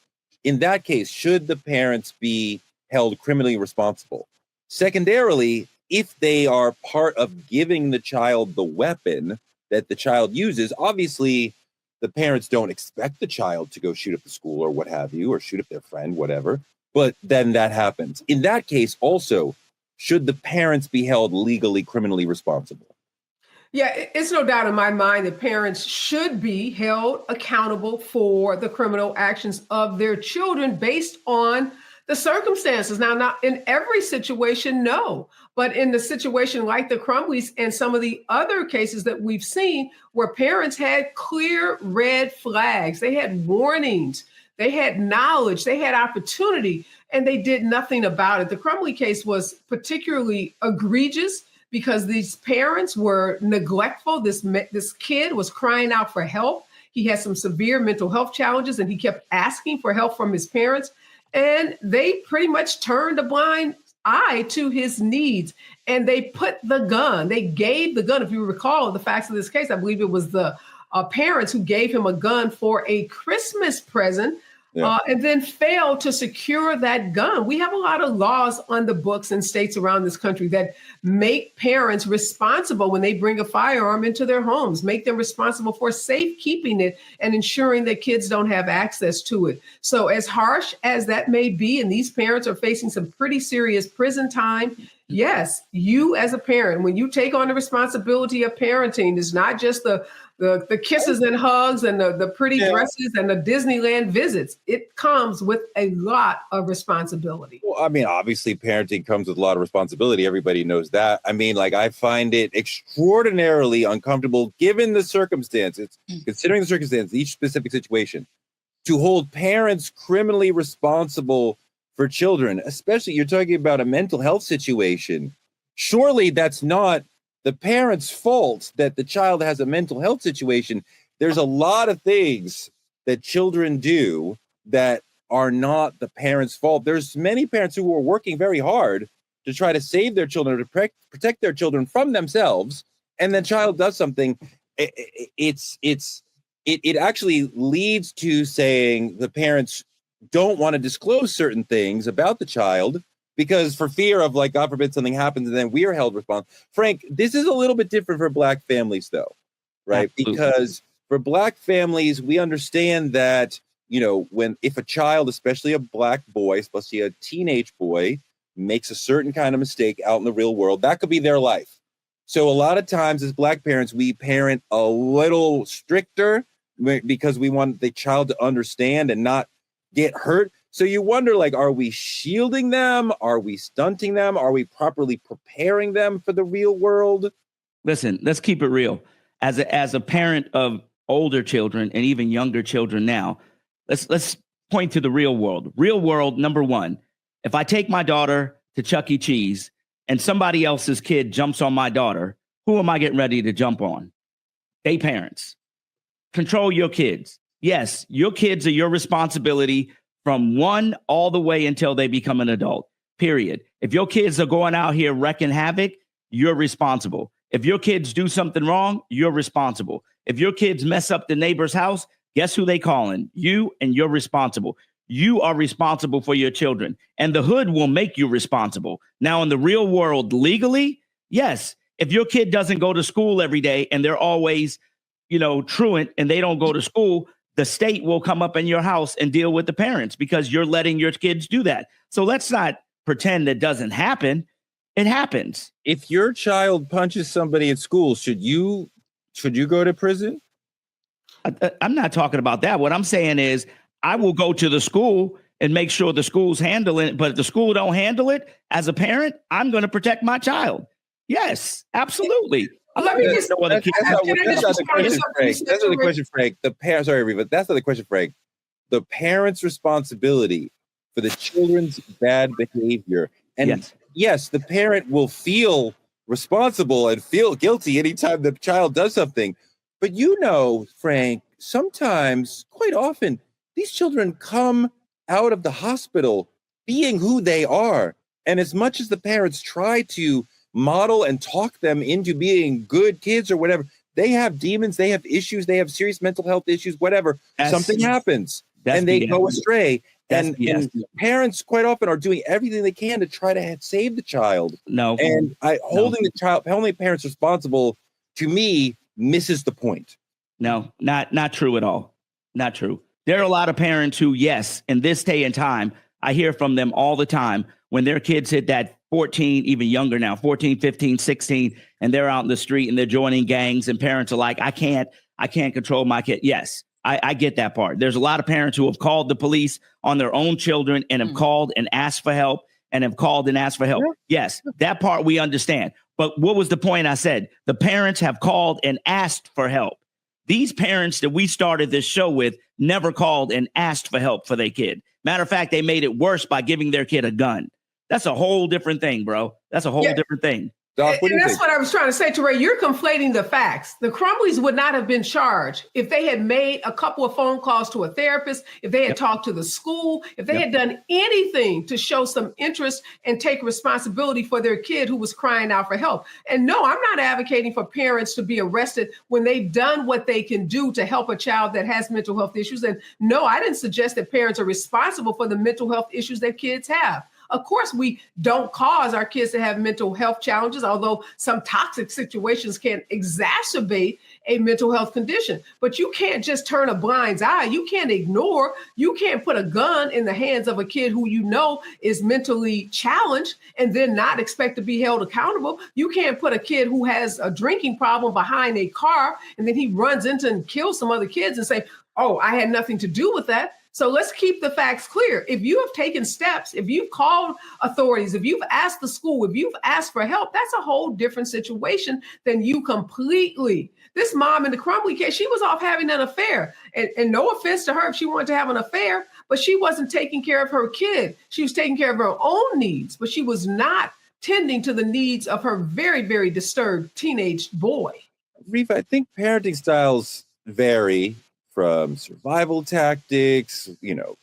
In that case, should the parents be held criminally responsible? Secondarily, if they are part of giving the child the weapon that the child uses, obviously the parents don't expect the child to go shoot up the school or what have you, or shoot up their friend, whatever. But then that happens. In that case, also, should the parents be held legally, criminally responsible? Yeah, it's no doubt in my mind that parents should be held accountable for the criminal actions of their children based on the circumstances. Now, not in every situation, no. But in the situation like the Crumbleys and some of the other cases that we've seen where parents had clear red flags, they had warnings, they had knowledge, they had opportunity, and they did nothing about it. The Crumbley case was particularly egregious because these parents were neglectful. This kid was crying out for help. He had some severe mental health challenges, and he kept asking for help from his parents. And they pretty much turned a blind eye to his needs. And they put the gun, they gave the gun. If you recall the facts of this case, I believe it was the parents who gave him a gun for a Christmas present. And then failed to secure that gun. We have a lot of laws on the books in states around this country that make parents responsible when they bring a firearm into their homes, make them responsible for safekeeping it and ensuring that kids don't have access to it. So as harsh as that may be, and these parents are facing some pretty serious prison time, yes, you as a parent, when you take on the responsibility of parenting, it's not just the kisses and hugs and the pretty dresses and the Disneyland visits. It comes with a lot of responsibility. Well, I mean, obviously parenting comes with a lot of responsibility. Everybody knows that. I mean, like, I find it extraordinarily uncomfortable given the circumstances, considering the circumstances, each specific situation, to hold parents criminally responsible for children, especially you're talking about a mental health situation. Surely that's not the parent's fault that the child has a mental health situation. There's a lot of things that children do that are not the parent's fault. There's many parents who are working very hard to try to save their children, to protect their children from themselves, and the child does something. It actually leads to saying the parents don't want to disclose certain things about the child because for fear of, like, God forbid something happens and then we are held responsible. Frank, this is a little bit different for Black families, though, right? Absolutely. Because for Black families, we understand that, you know, if a child, especially a Black boy, especially a teenage boy, makes a certain kind of mistake out in the real world, that could be their life. So a lot of times as Black parents, we parent a little stricter because we want the child to understand and not get hurt. So you wonder, like, are we shielding them? Are we stunting them? Are we properly preparing them for the real world? Listen, let's keep it real. As a parent of older children and even younger children now, let's point to the real world. Real world, number one, if I take my daughter to Chuck E. Cheese and somebody else's kid jumps on my daughter, who am I getting ready to jump on? They parents. Control your kids. Yes, your kids are your responsibility from 1 all the way until they become an adult, period. If your kids are going out here wrecking havoc, you're responsible. If your kids do something wrong, you're responsible. If your kids mess up the neighbor's house, guess who they calling? You, and you're responsible. You are responsible for your children, and the hood will make you responsible. Now, in the real world, legally, yes, if your kid doesn't go to school every day and they're always, truant and they don't go to school, the state will come up in your house and deal with the parents because you're letting your kids do that. So let's not pretend that doesn't happen. It happens. If your child punches somebody at school, should you go to prison? I'm not talking about that. What I'm saying is I will go to the school and make sure the school's handling it. But if the school don't handle it, as a parent, I'm going to protect my child. Yes, absolutely. That's not the question, Frank. Sorry, Areva. That's not the question, Frank. The parent's responsibility for the children's bad behavior. And yes, the parent will feel responsible and feel guilty anytime the child does something. But Frank, sometimes, quite often, these children come out of the hospital being who they are. And as much as the parents try to model and talk them into being good kids or whatever, they have demons, they have issues, they have serious mental health issues, whatever. Something happens and they go astray. And parents quite often are doing everything they can to try to save the child. Holding the parents responsible, to me, misses the point. No, not true at all. Not true. There are a lot of parents who, yes, in this day and time, I hear from them all the time when their kids hit that 14, even younger now, 14, 15, 16, and they're out in the street and they're joining gangs and parents are like, I can't control my kid. Yes, I get that part. There's a lot of parents who have called the police on their own children and have called and asked for help Yes, that part we understand. But what was the point I said? The parents have called and asked for help. These parents that we started this show with never called and asked for help for their kid. Matter of fact, they made it worse by giving their kid a gun. That's a whole different thing, bro. That's a whole different thing. Doc, what do you that's think? what I was trying to say, Toure. You're conflating the facts. The Crumbleys would not have been charged if they had made a couple of phone calls to a therapist, if they had talked to the school, if they had done anything to show some interest and take responsibility for their kid who was crying out for help. And no, I'm not advocating for parents to be arrested when they've done what they can do to help a child that has mental health issues. And no, I didn't suggest that parents are responsible for the mental health issues that kids have. Of course, we don't cause our kids to have mental health challenges, although some toxic situations can exacerbate a mental health condition. But you can't just turn a blind eye. You can't ignore. You can't put a gun in the hands of a kid who you know is mentally challenged and then not expect to be held accountable. You can't put a kid who has a drinking problem behind a car and then he runs into and kills some other kids and say, oh, I had nothing to do with that. So let's keep the facts clear. If you have taken steps, if you've called authorities, if you've asked the school, if you've asked for help, that's a whole different situation than you completely. This mom in the Crumbly case, she was off having an affair. And no offense to her if she wanted to have an affair, but she wasn't taking care of her kid. She was taking care of her own needs, but she was not tending to the needs of her very, very disturbed teenage boy. Areva, I think parenting styles vary from survival tactics,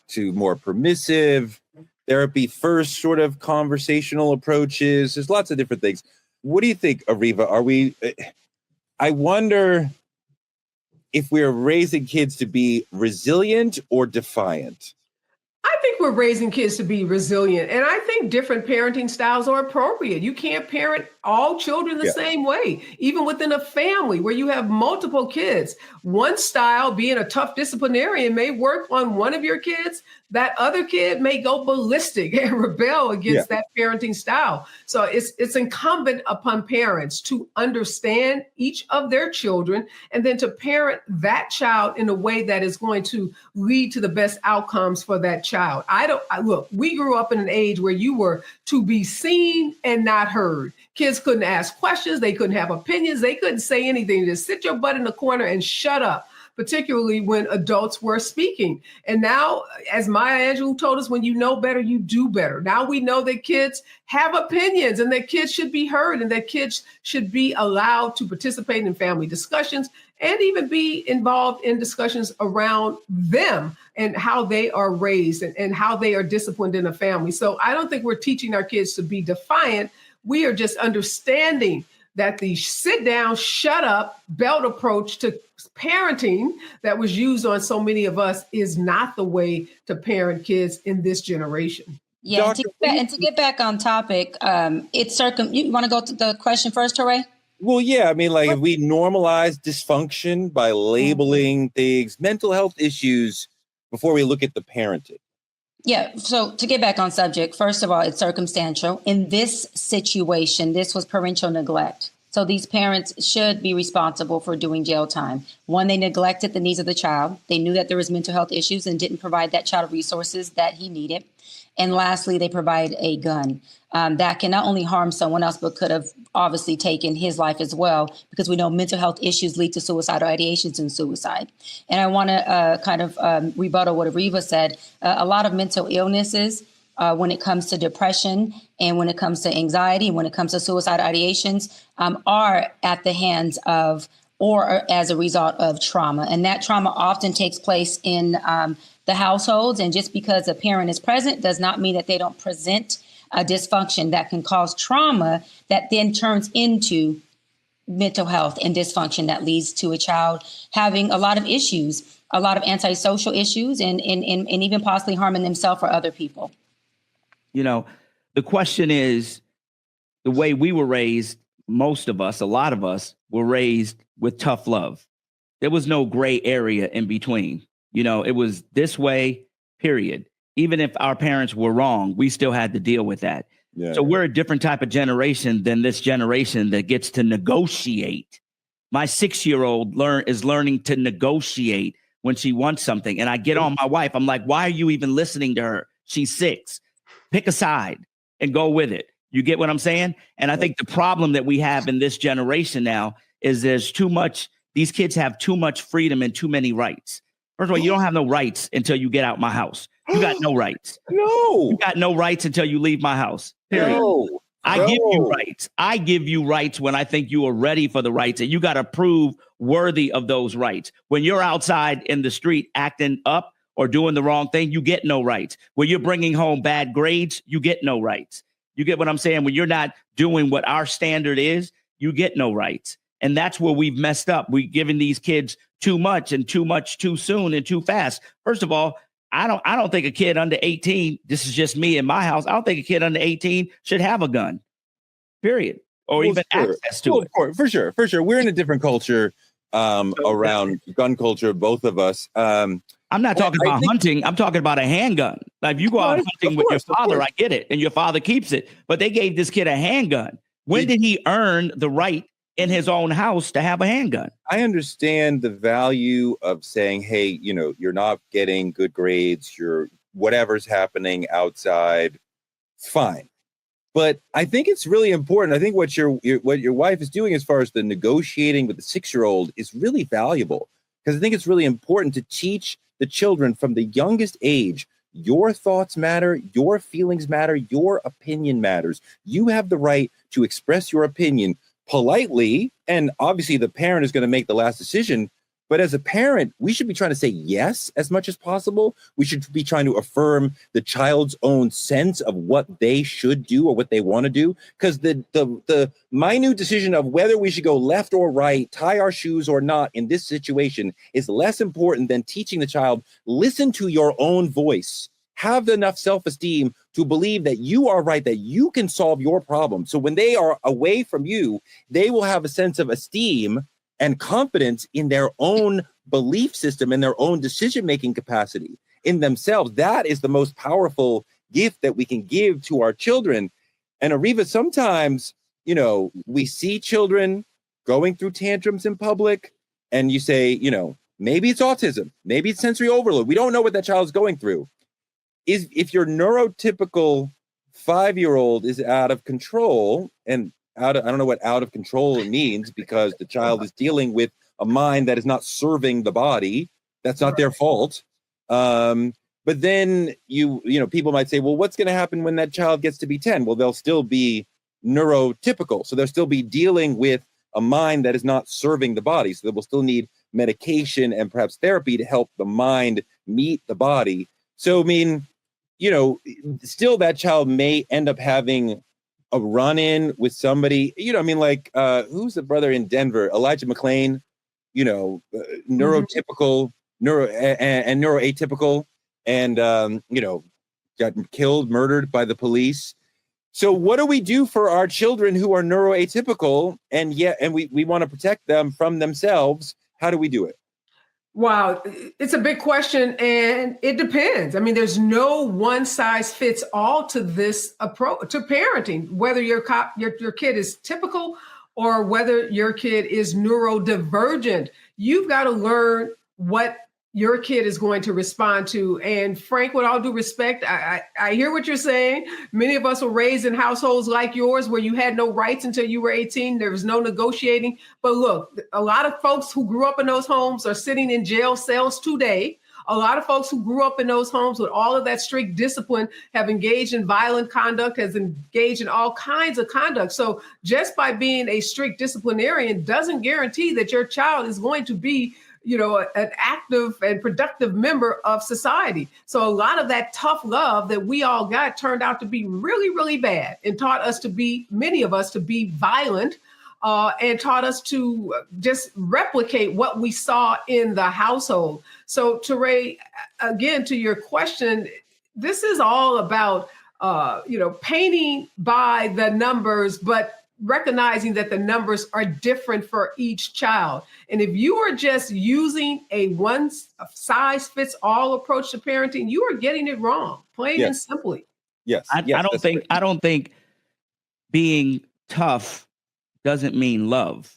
to more permissive therapy first sort of conversational approaches. There's lots of different things. What do you think, Areva? I wonder if we're raising kids to be resilient or defiant. I think we're raising kids to be resilient. And I think different parenting styles are appropriate. You can't parent all children the same way, even within a family where you have multiple kids. One style, being a tough disciplinarian, may work on one of your kids. That other kid may go ballistic and rebel against that parenting style. So it's incumbent upon parents to understand each of their children and then to parent that child in a way that is going to lead to the best outcomes for that child. Look, we grew up in an age where you were to be seen and not heard. Kids couldn't ask questions. They couldn't have opinions. They couldn't say anything. Just sit your butt in the corner and shut up, particularly when adults were speaking. And now, as Maya Angelou told us, when you know better, you do better. Now we know that kids have opinions and that kids should be heard and that kids should be allowed to participate in family discussions and even be involved in discussions around them and how they are raised and how they are disciplined in a family. So I don't think we're teaching our kids to be defiant. We are just understanding that the sit down, shut up, belt approach to parenting that was used on so many of us is not the way to parent kids in this generation. Yeah, and to get back on topic, you want to go to the question first, Toure? Well, yeah, I mean, like if we normalize dysfunction by labeling things, mental health issues, before we look at the parenting. Yeah. So to get back on subject, first of all, it's circumstantial. In this situation, this was parental neglect. So these parents should be responsible for doing jail time. One, they neglected the needs of the child. They knew that there was mental health issues and didn't provide that child resources that he needed. And lastly, they provide a gun that can not only harm someone else, but could have obviously taken his life as well, because we know mental health issues lead to suicidal ideations and suicide. And I want to rebuttal what Areva said. A lot of mental illnesses, when it comes to depression and when it comes to anxiety, when it comes to suicide ideations, are at the hands of or as a result of trauma. And that trauma often takes place in the households. And just because a parent is present does not mean that they don't present a dysfunction that can cause trauma that then turns into mental health and dysfunction that leads to a child having a lot of issues, a lot of antisocial issues, and even possibly harming themselves or other people. The question is, the way we were raised, most of us, a lot of us were raised with tough love. There was no gray area in between. It was this way, period. Even if our parents were wrong, we still had to deal with that. Yeah. So we're a different type of generation than this generation that gets to negotiate. My 6-year-old is learning to negotiate when she wants something. And I get on my wife. I'm like, why are you even listening to her? She's 6. Pick a side and go with it. You get what I'm saying? And I think the problem that we have in this generation now is there's too much. These kids have too much freedom and too many rights. First of all, you don't have no rights until you get out my house. You got no rights. No. You got no rights until you leave my house. Period. No. I give you rights. I give you rights when I think you are ready for the rights, and you got to prove worthy of those rights. When you're outside in the street acting up or doing the wrong thing, you get no rights. When you're bringing home bad grades, you get no rights. You get what I'm saying? When you're not doing what our standard is, you get no rights. And that's where we've messed up. We've given these kids too much too soon and too fast. First of all, I don't think a kid under 18, this is just me in my house, I don't think a kid under 18 should have a gun, period, or even access to it. Of course, for sure. We're in a different culture around gun culture, both of us. I'm not talking about hunting. I'm talking about a handgun. Like if you go out hunting with your father, I get it, and your father keeps it. But they gave this kid a handgun. When did he earn the right in his own house to have a handgun? I understand the value of saying, hey, you're not getting good grades. You're whatever's happening outside. Fine. But I think it's really important. I think what your wife is doing as far as the negotiating with the 6-year-old is really valuable, because I think it's really important to teach the children from the youngest age. Your thoughts matter, your feelings matter, your opinion matters. You have the right to express your opinion politely, and obviously the parent is going to make the last decision. But as a parent, we should be trying to say yes as much as possible. We should be trying to affirm the child's own sense of what they should do or what they want to do. Because the minute decision of whether we should go left or right, tie our shoes or not in this situation is less important than teaching the child, listen to your own voice. Have enough self-esteem to believe that you are right, that you can solve your problem. So when they are away from you, they will have a sense of esteem and confidence in their own belief system and their own decision-making capacity in themselves. That is the most powerful gift that we can give to our children. And Areva, sometimes, we see children going through tantrums in public, and you say, maybe it's autism, maybe it's sensory overload. We don't know what that child is going through. If your neurotypical 5-year-old is out of control, and I don't know what out of control means, because the child is dealing with a mind that is not serving the body. That's not their fault. But then people might say, well, what's going to happen when that child gets to be 10? Well, they'll still be neurotypical. So they'll still be dealing with a mind that is not serving the body. So they will still need medication and perhaps therapy to help the mind meet the body. So, still that child may end up having a run-in with somebody, who's the brother in Denver, Elijah McClain, neurotypical, neuroatypical, and, got killed, murdered by the police. So what do we do for our children who are neuroatypical and we want to protect them from themselves? How do we do it? Wow, it's a big question, and it depends. I mean, there's no one size fits all to this approach to parenting, whether your kid is typical or whether your kid is neurodivergent. You've got to learn what your kid is going to respond to. And Frank, with all due respect, I hear what you're saying. Many of us were raised in households like yours where you had no rights until you were 18. There was no negotiating. But look, a lot of folks who grew up in those homes are sitting in jail cells today. A lot of folks who grew up in those homes with all of that strict discipline have engaged in violent conduct, has engaged in all kinds of conduct. So just by being a strict disciplinarian doesn't guarantee that your child is going to be an active and productive member of society. So a lot of that tough love that we all got turned out to be really, really bad, and taught us many of us to be violent, and taught us to just replicate what we saw in the household. So Toure, again, to your question, this is all about, painting by the numbers, but recognizing that the numbers are different for each child. And if you are just using a one size fits all approach to parenting, you are getting it wrong, plain and simply. Yes. I don't think being tough doesn't mean love.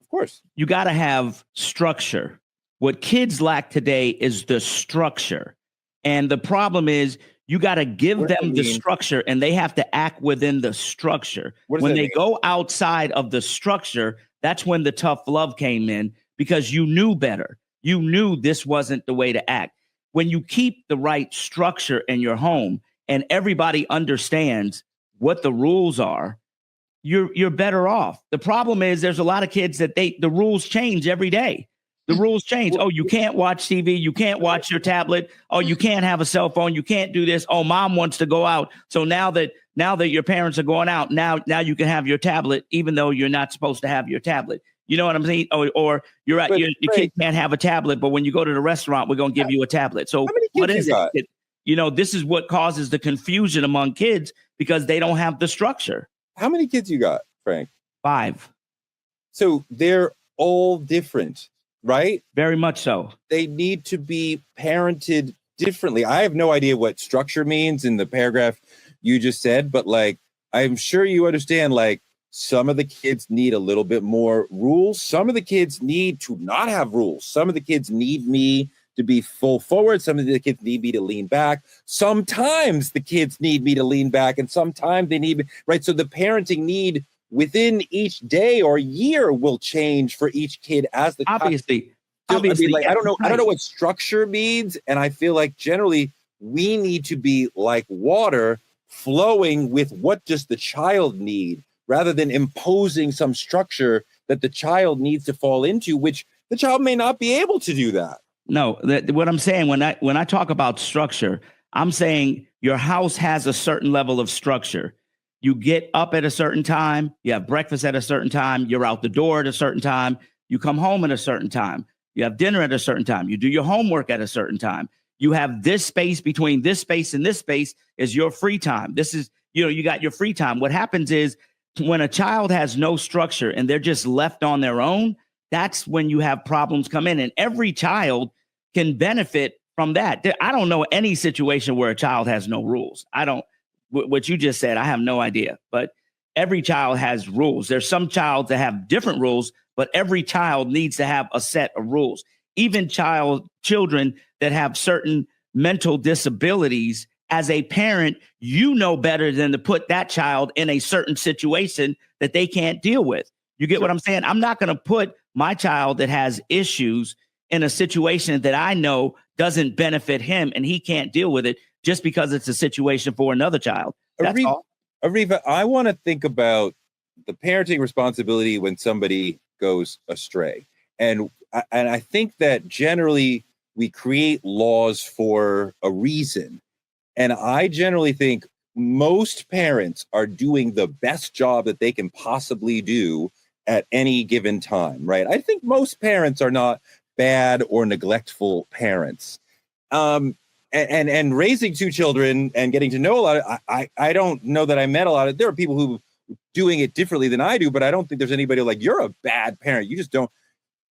Of course. You got to have structure. What kids lack today is the structure. And the problem is, you got to give them the structure, and they have to act within the structure. When they go outside of the structure, that's when the tough love came in, because you knew better. You knew this wasn't the way to act. When you keep the right structure in your home and everybody understands what the rules are, you're better off. The problem is there's a lot of kids that the rules change every day. The rules change. Oh, you can't watch TV. You can't watch your tablet. Oh, you can't have a cell phone. You can't do this. Oh, mom wants to go out. So now that your parents are going out, now you can have your tablet, even though you're not supposed to have your tablet. You know what I'm saying? Or you're right. Your kid can't have a tablet, but when you go to the restaurant, we're going to give you a tablet. So what is it? This is what causes the confusion among kids because they don't have the structure. How many kids you got, Frank? 5. So they're all different, right? Very much so. They need to be parented differently. I have no idea what structure means in the paragraph you just said, but like, I'm sure you understand, like, some of the kids need a little bit more rules. Some of the kids need to not have rules. Some of the kids need me to be full forward. Some of the kids need me to lean back. Sometimes the kids need me to lean back, and sometimes they need me, right? So the parenting need within each day or year will change for each kid as the obviously. Like, I don't know what structure means, and I feel like generally we need to be like water flowing with what does the child need, rather than imposing some structure that the child needs to fall into, which the child may not be able to do that. No, what I'm saying when I talk about structure, I'm saying your house has a certain level of structure. You get up at a certain time, you have breakfast at a certain time, you're out the door at a certain time, you come home at a certain time, you have dinner at a certain time, you do your homework at a certain time. You have this space between this space and this space is your free time. This is, you got your free time. What happens is when a child has no structure and they're just left on their own, that's when you have problems come in, and every child can benefit from that. I don't know any situation where a child has no rules. What you just said, I have no idea, but every child has rules. There's some child that have different rules, but every child needs to have a set of rules. Even children that have certain mental disabilities, as a parent, you know better than to put that child in a certain situation that they can't deal with. You get what I'm saying? I'm not going to put my child that has issues in a situation that I know doesn't benefit him and he can't deal with it just because it's a situation for another child. That's all. Areva, I want to think about the parenting responsibility when somebody goes astray. And I think that generally we create laws for a reason. And I generally think most parents are doing the best job that they can possibly do at any given time, right? I think most parents are not bad or neglectful parents. And raising 2 children and getting to know a lot of, I don't know that I met a lot of, there are people who doing it differently than I do, but I don't think there's anybody like, you're a bad parent. You just don't.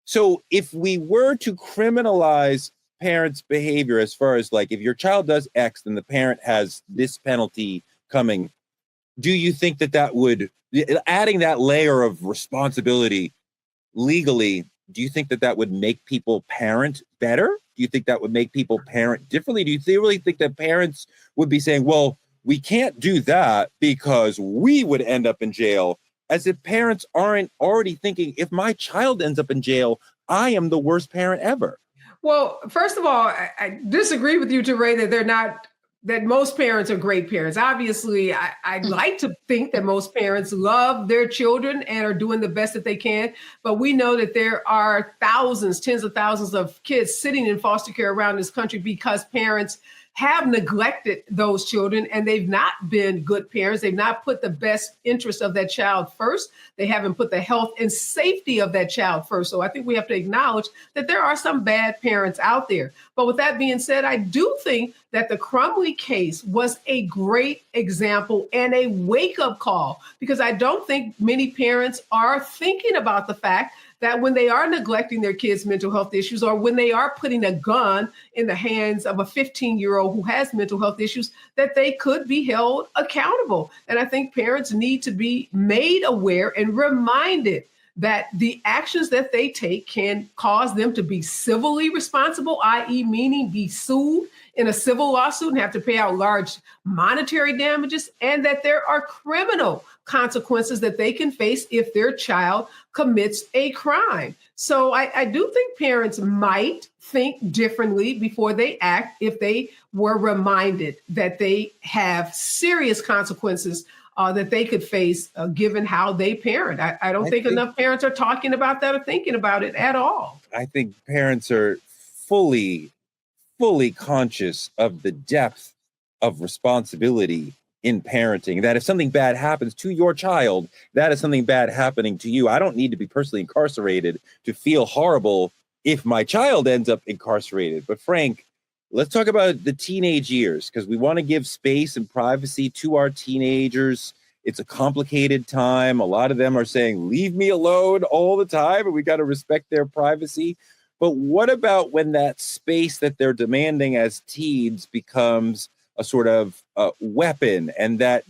So if we were to criminalize parents' behavior as far as like, if your child does X, then the parent has this penalty coming, do you think that would, adding that layer of responsibility legally, do you think that would make people parent better? Do you think that would make people parent differently? Do you really think that parents would be saying, well, we can't do that because we would end up in jail, as if parents aren't already thinking, if my child ends up in jail, I am the worst parent ever? Well, first of all, I disagree with you, Toure, that most parents are great parents. Obviously, I'd like to think that most parents love their children and are doing the best that they can. But we know that there are thousands, tens of thousands of kids sitting in foster care around this country because parents have neglected those children and they've not been good parents. They've not put the best interest of that child first. They haven't put the health and safety of that child first. So I think we have to acknowledge that there are some bad parents out there. But with that being said, I do think that the Crumbley case was a great example and a wake-up call, because I don't think many parents are thinking about the fact that when they are neglecting their kids' mental health issues, or when they are putting a gun in the hands of a 15-year-old who has mental health issues, that they could be held accountable. And I think parents need to be made aware and reminded that the actions that they take can cause them to be civilly responsible, i.e. meaning be sued in a civil lawsuit and have to pay out large monetary damages, and that there are criminal consequences that they can face if their child commits a crime. So I do think parents might think differently before they act if they were reminded that they have serious consequences that they could face given how they parent. I don't think enough parents are talking about that or thinking about it at all. I think parents are fully conscious of the depth of responsibility in parenting, that if something bad happens to your child, that is something bad happening to you. I don't need to be personally incarcerated to feel horrible if my child ends up incarcerated. But Frank, let's talk about the teenage years, because we want to give space and privacy to our teenagers. It's a complicated time. A lot of them are saying, leave me alone all the time, and we got to respect their privacy. But what about when that space that they're demanding as teens becomes a sort of weapon, and that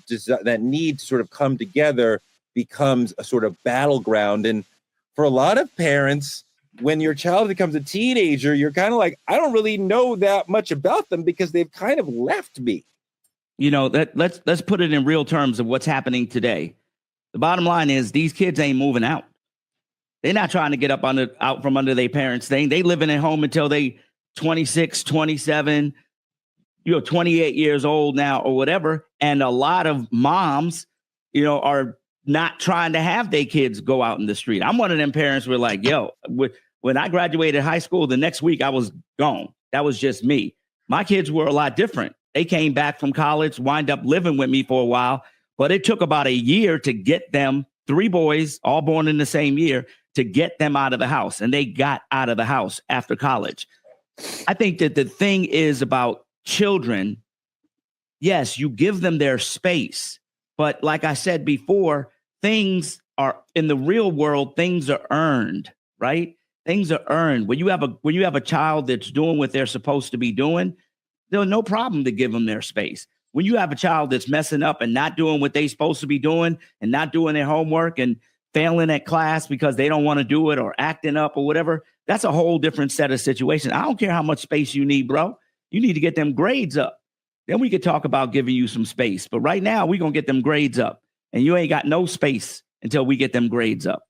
need to sort of come together becomes a sort of battleground? And for a lot of parents, when your child becomes a teenager, you're kind of like, I don't really know that much about them because they've kind of left me. You know, let's put it in real terms of what's happening today. The bottom line is these kids ain't moving out. They're not trying to get out from under their parents' thing. They living at home until they 26, 27, 28 years old now or whatever. And a lot of moms, are not trying to have their kids go out in the street. I'm one of them parents who were like, when I graduated high school, the next week I was gone. That was just me. My kids were a lot different. They came back from college, wind up living with me for a while, but it took about a year to get them, 3 boys, all born in the same year, to get them out of the house. And they got out of the house after college. I think that the thing is about children, yes, you give them their space. But like I said before, things are in the real world, things are earned, right? Things are earned. When you have a child that's doing what they're supposed to be doing, there's no problem to give them their space. When you have a child that's messing up and not doing what they're supposed to be doing and not doing their homework and failing at class because they don't want to do it or acting up or whatever, that's a whole different set of situations. I don't care how much space you need, bro. You need to get them grades up. Then we could talk about giving you some space. But right now, we're going to get them grades up. And you ain't got no space until we get them grades up.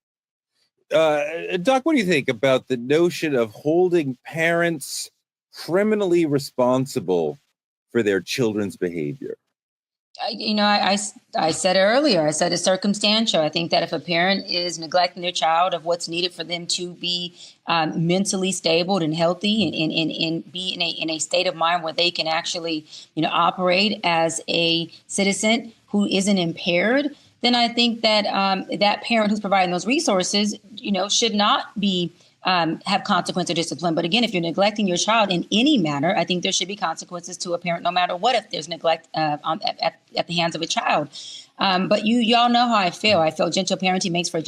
Doc, what do you think about the notion of holding parents criminally responsible for their children's behavior? I said it earlier. I said it's circumstantial. I think that if a parent is neglecting their child of what's needed for them to be mentally stable and healthy and be in a state of mind where they can actually, operate as a citizen who isn't impaired, then I think that that parent who's providing those resources, should not be have consequence or discipline. But again, if you're neglecting your child in any manner, I think there should be consequences to a parent, no matter what, if there's neglect at the hands of a child. But y'all know how I feel. I feel gentle parenting makes for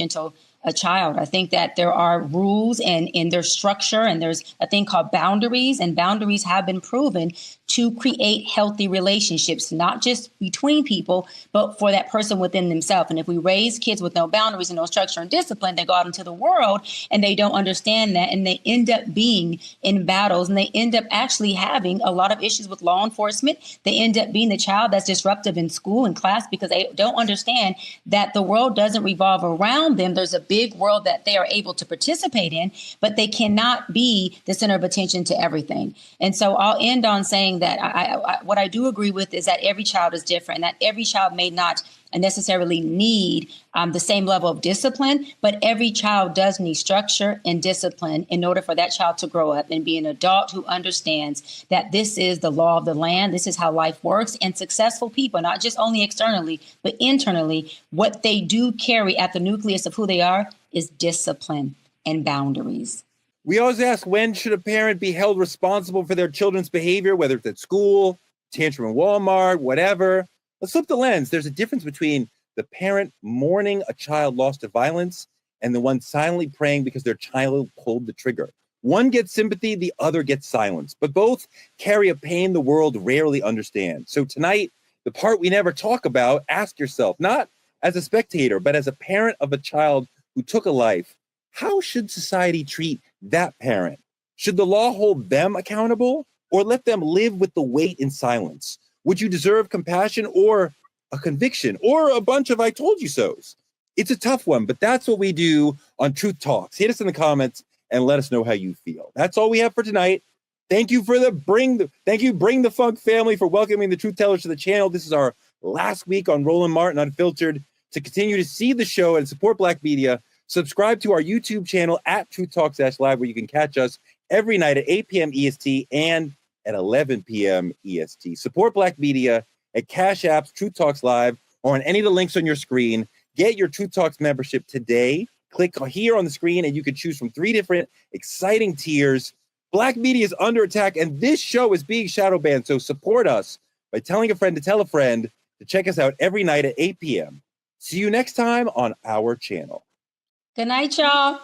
a child. I think that there are rules and in their structure, and there's a thing called boundaries, and boundaries have been proven to create healthy relationships, not just between people, but for that person within themselves. And if we raise kids with no boundaries and no structure and discipline, they go out into the world and they don't understand that, and they end up being in battles, and they end up actually having a lot of issues with law enforcement. They end up being the child that's disruptive in school and class because they don't understand that the world doesn't revolve around them. There's a big world that they are able to participate in, but they cannot be the center of attention to everything. And so I'll end on saying that what I do agree with is that every child is different, and that every child may not necessarily need the same level of discipline, but every child does need structure and discipline in order for that child to grow up and be an adult who understands that this is the law of the land, this is how life works. And successful people, not just only externally, but internally, what they do carry at the nucleus of who they are is discipline and boundaries. We always ask, when should a parent be held responsible for their children's behavior, whether it's at school, tantrum in Walmart, whatever? Let's flip the lens. There's a difference between the parent mourning a child lost to violence and the one silently praying because their child pulled the trigger. One gets sympathy, the other gets silence, but both carry a pain the world rarely understands. So tonight, the part we never talk about, ask yourself, not as a spectator, but as a parent of a child who took a life, how should society treat that parent? Should the law hold them accountable or let them live with the weight in silence? Would you deserve compassion or a conviction or a bunch of I told you so's? It's a tough one, but that's what we do on Truth Talks. Hit us in the comments and let us know how you feel. That's all we have for tonight. Thank you for Bring the Funk family for welcoming the Truth Tellers to the channel. This is our last week on Roland Martin Unfiltered. To continue to see the show and support Black media, subscribe to our YouTube channel at TruthTalks-Live, where you can catch us every night at 8 p.m. EST and at 11 p.m. EST. Support Black media at CashApp's Truth Talks Live or on any of the links on your screen. Get your Truth Talks membership today. Click here on the screen and you can choose from 3 different exciting tiers. Black media is under attack and this show is being shadow banned. So support us by telling a friend to tell a friend to check us out every night at 8 p.m. See you next time on our channel. Good night, y'all.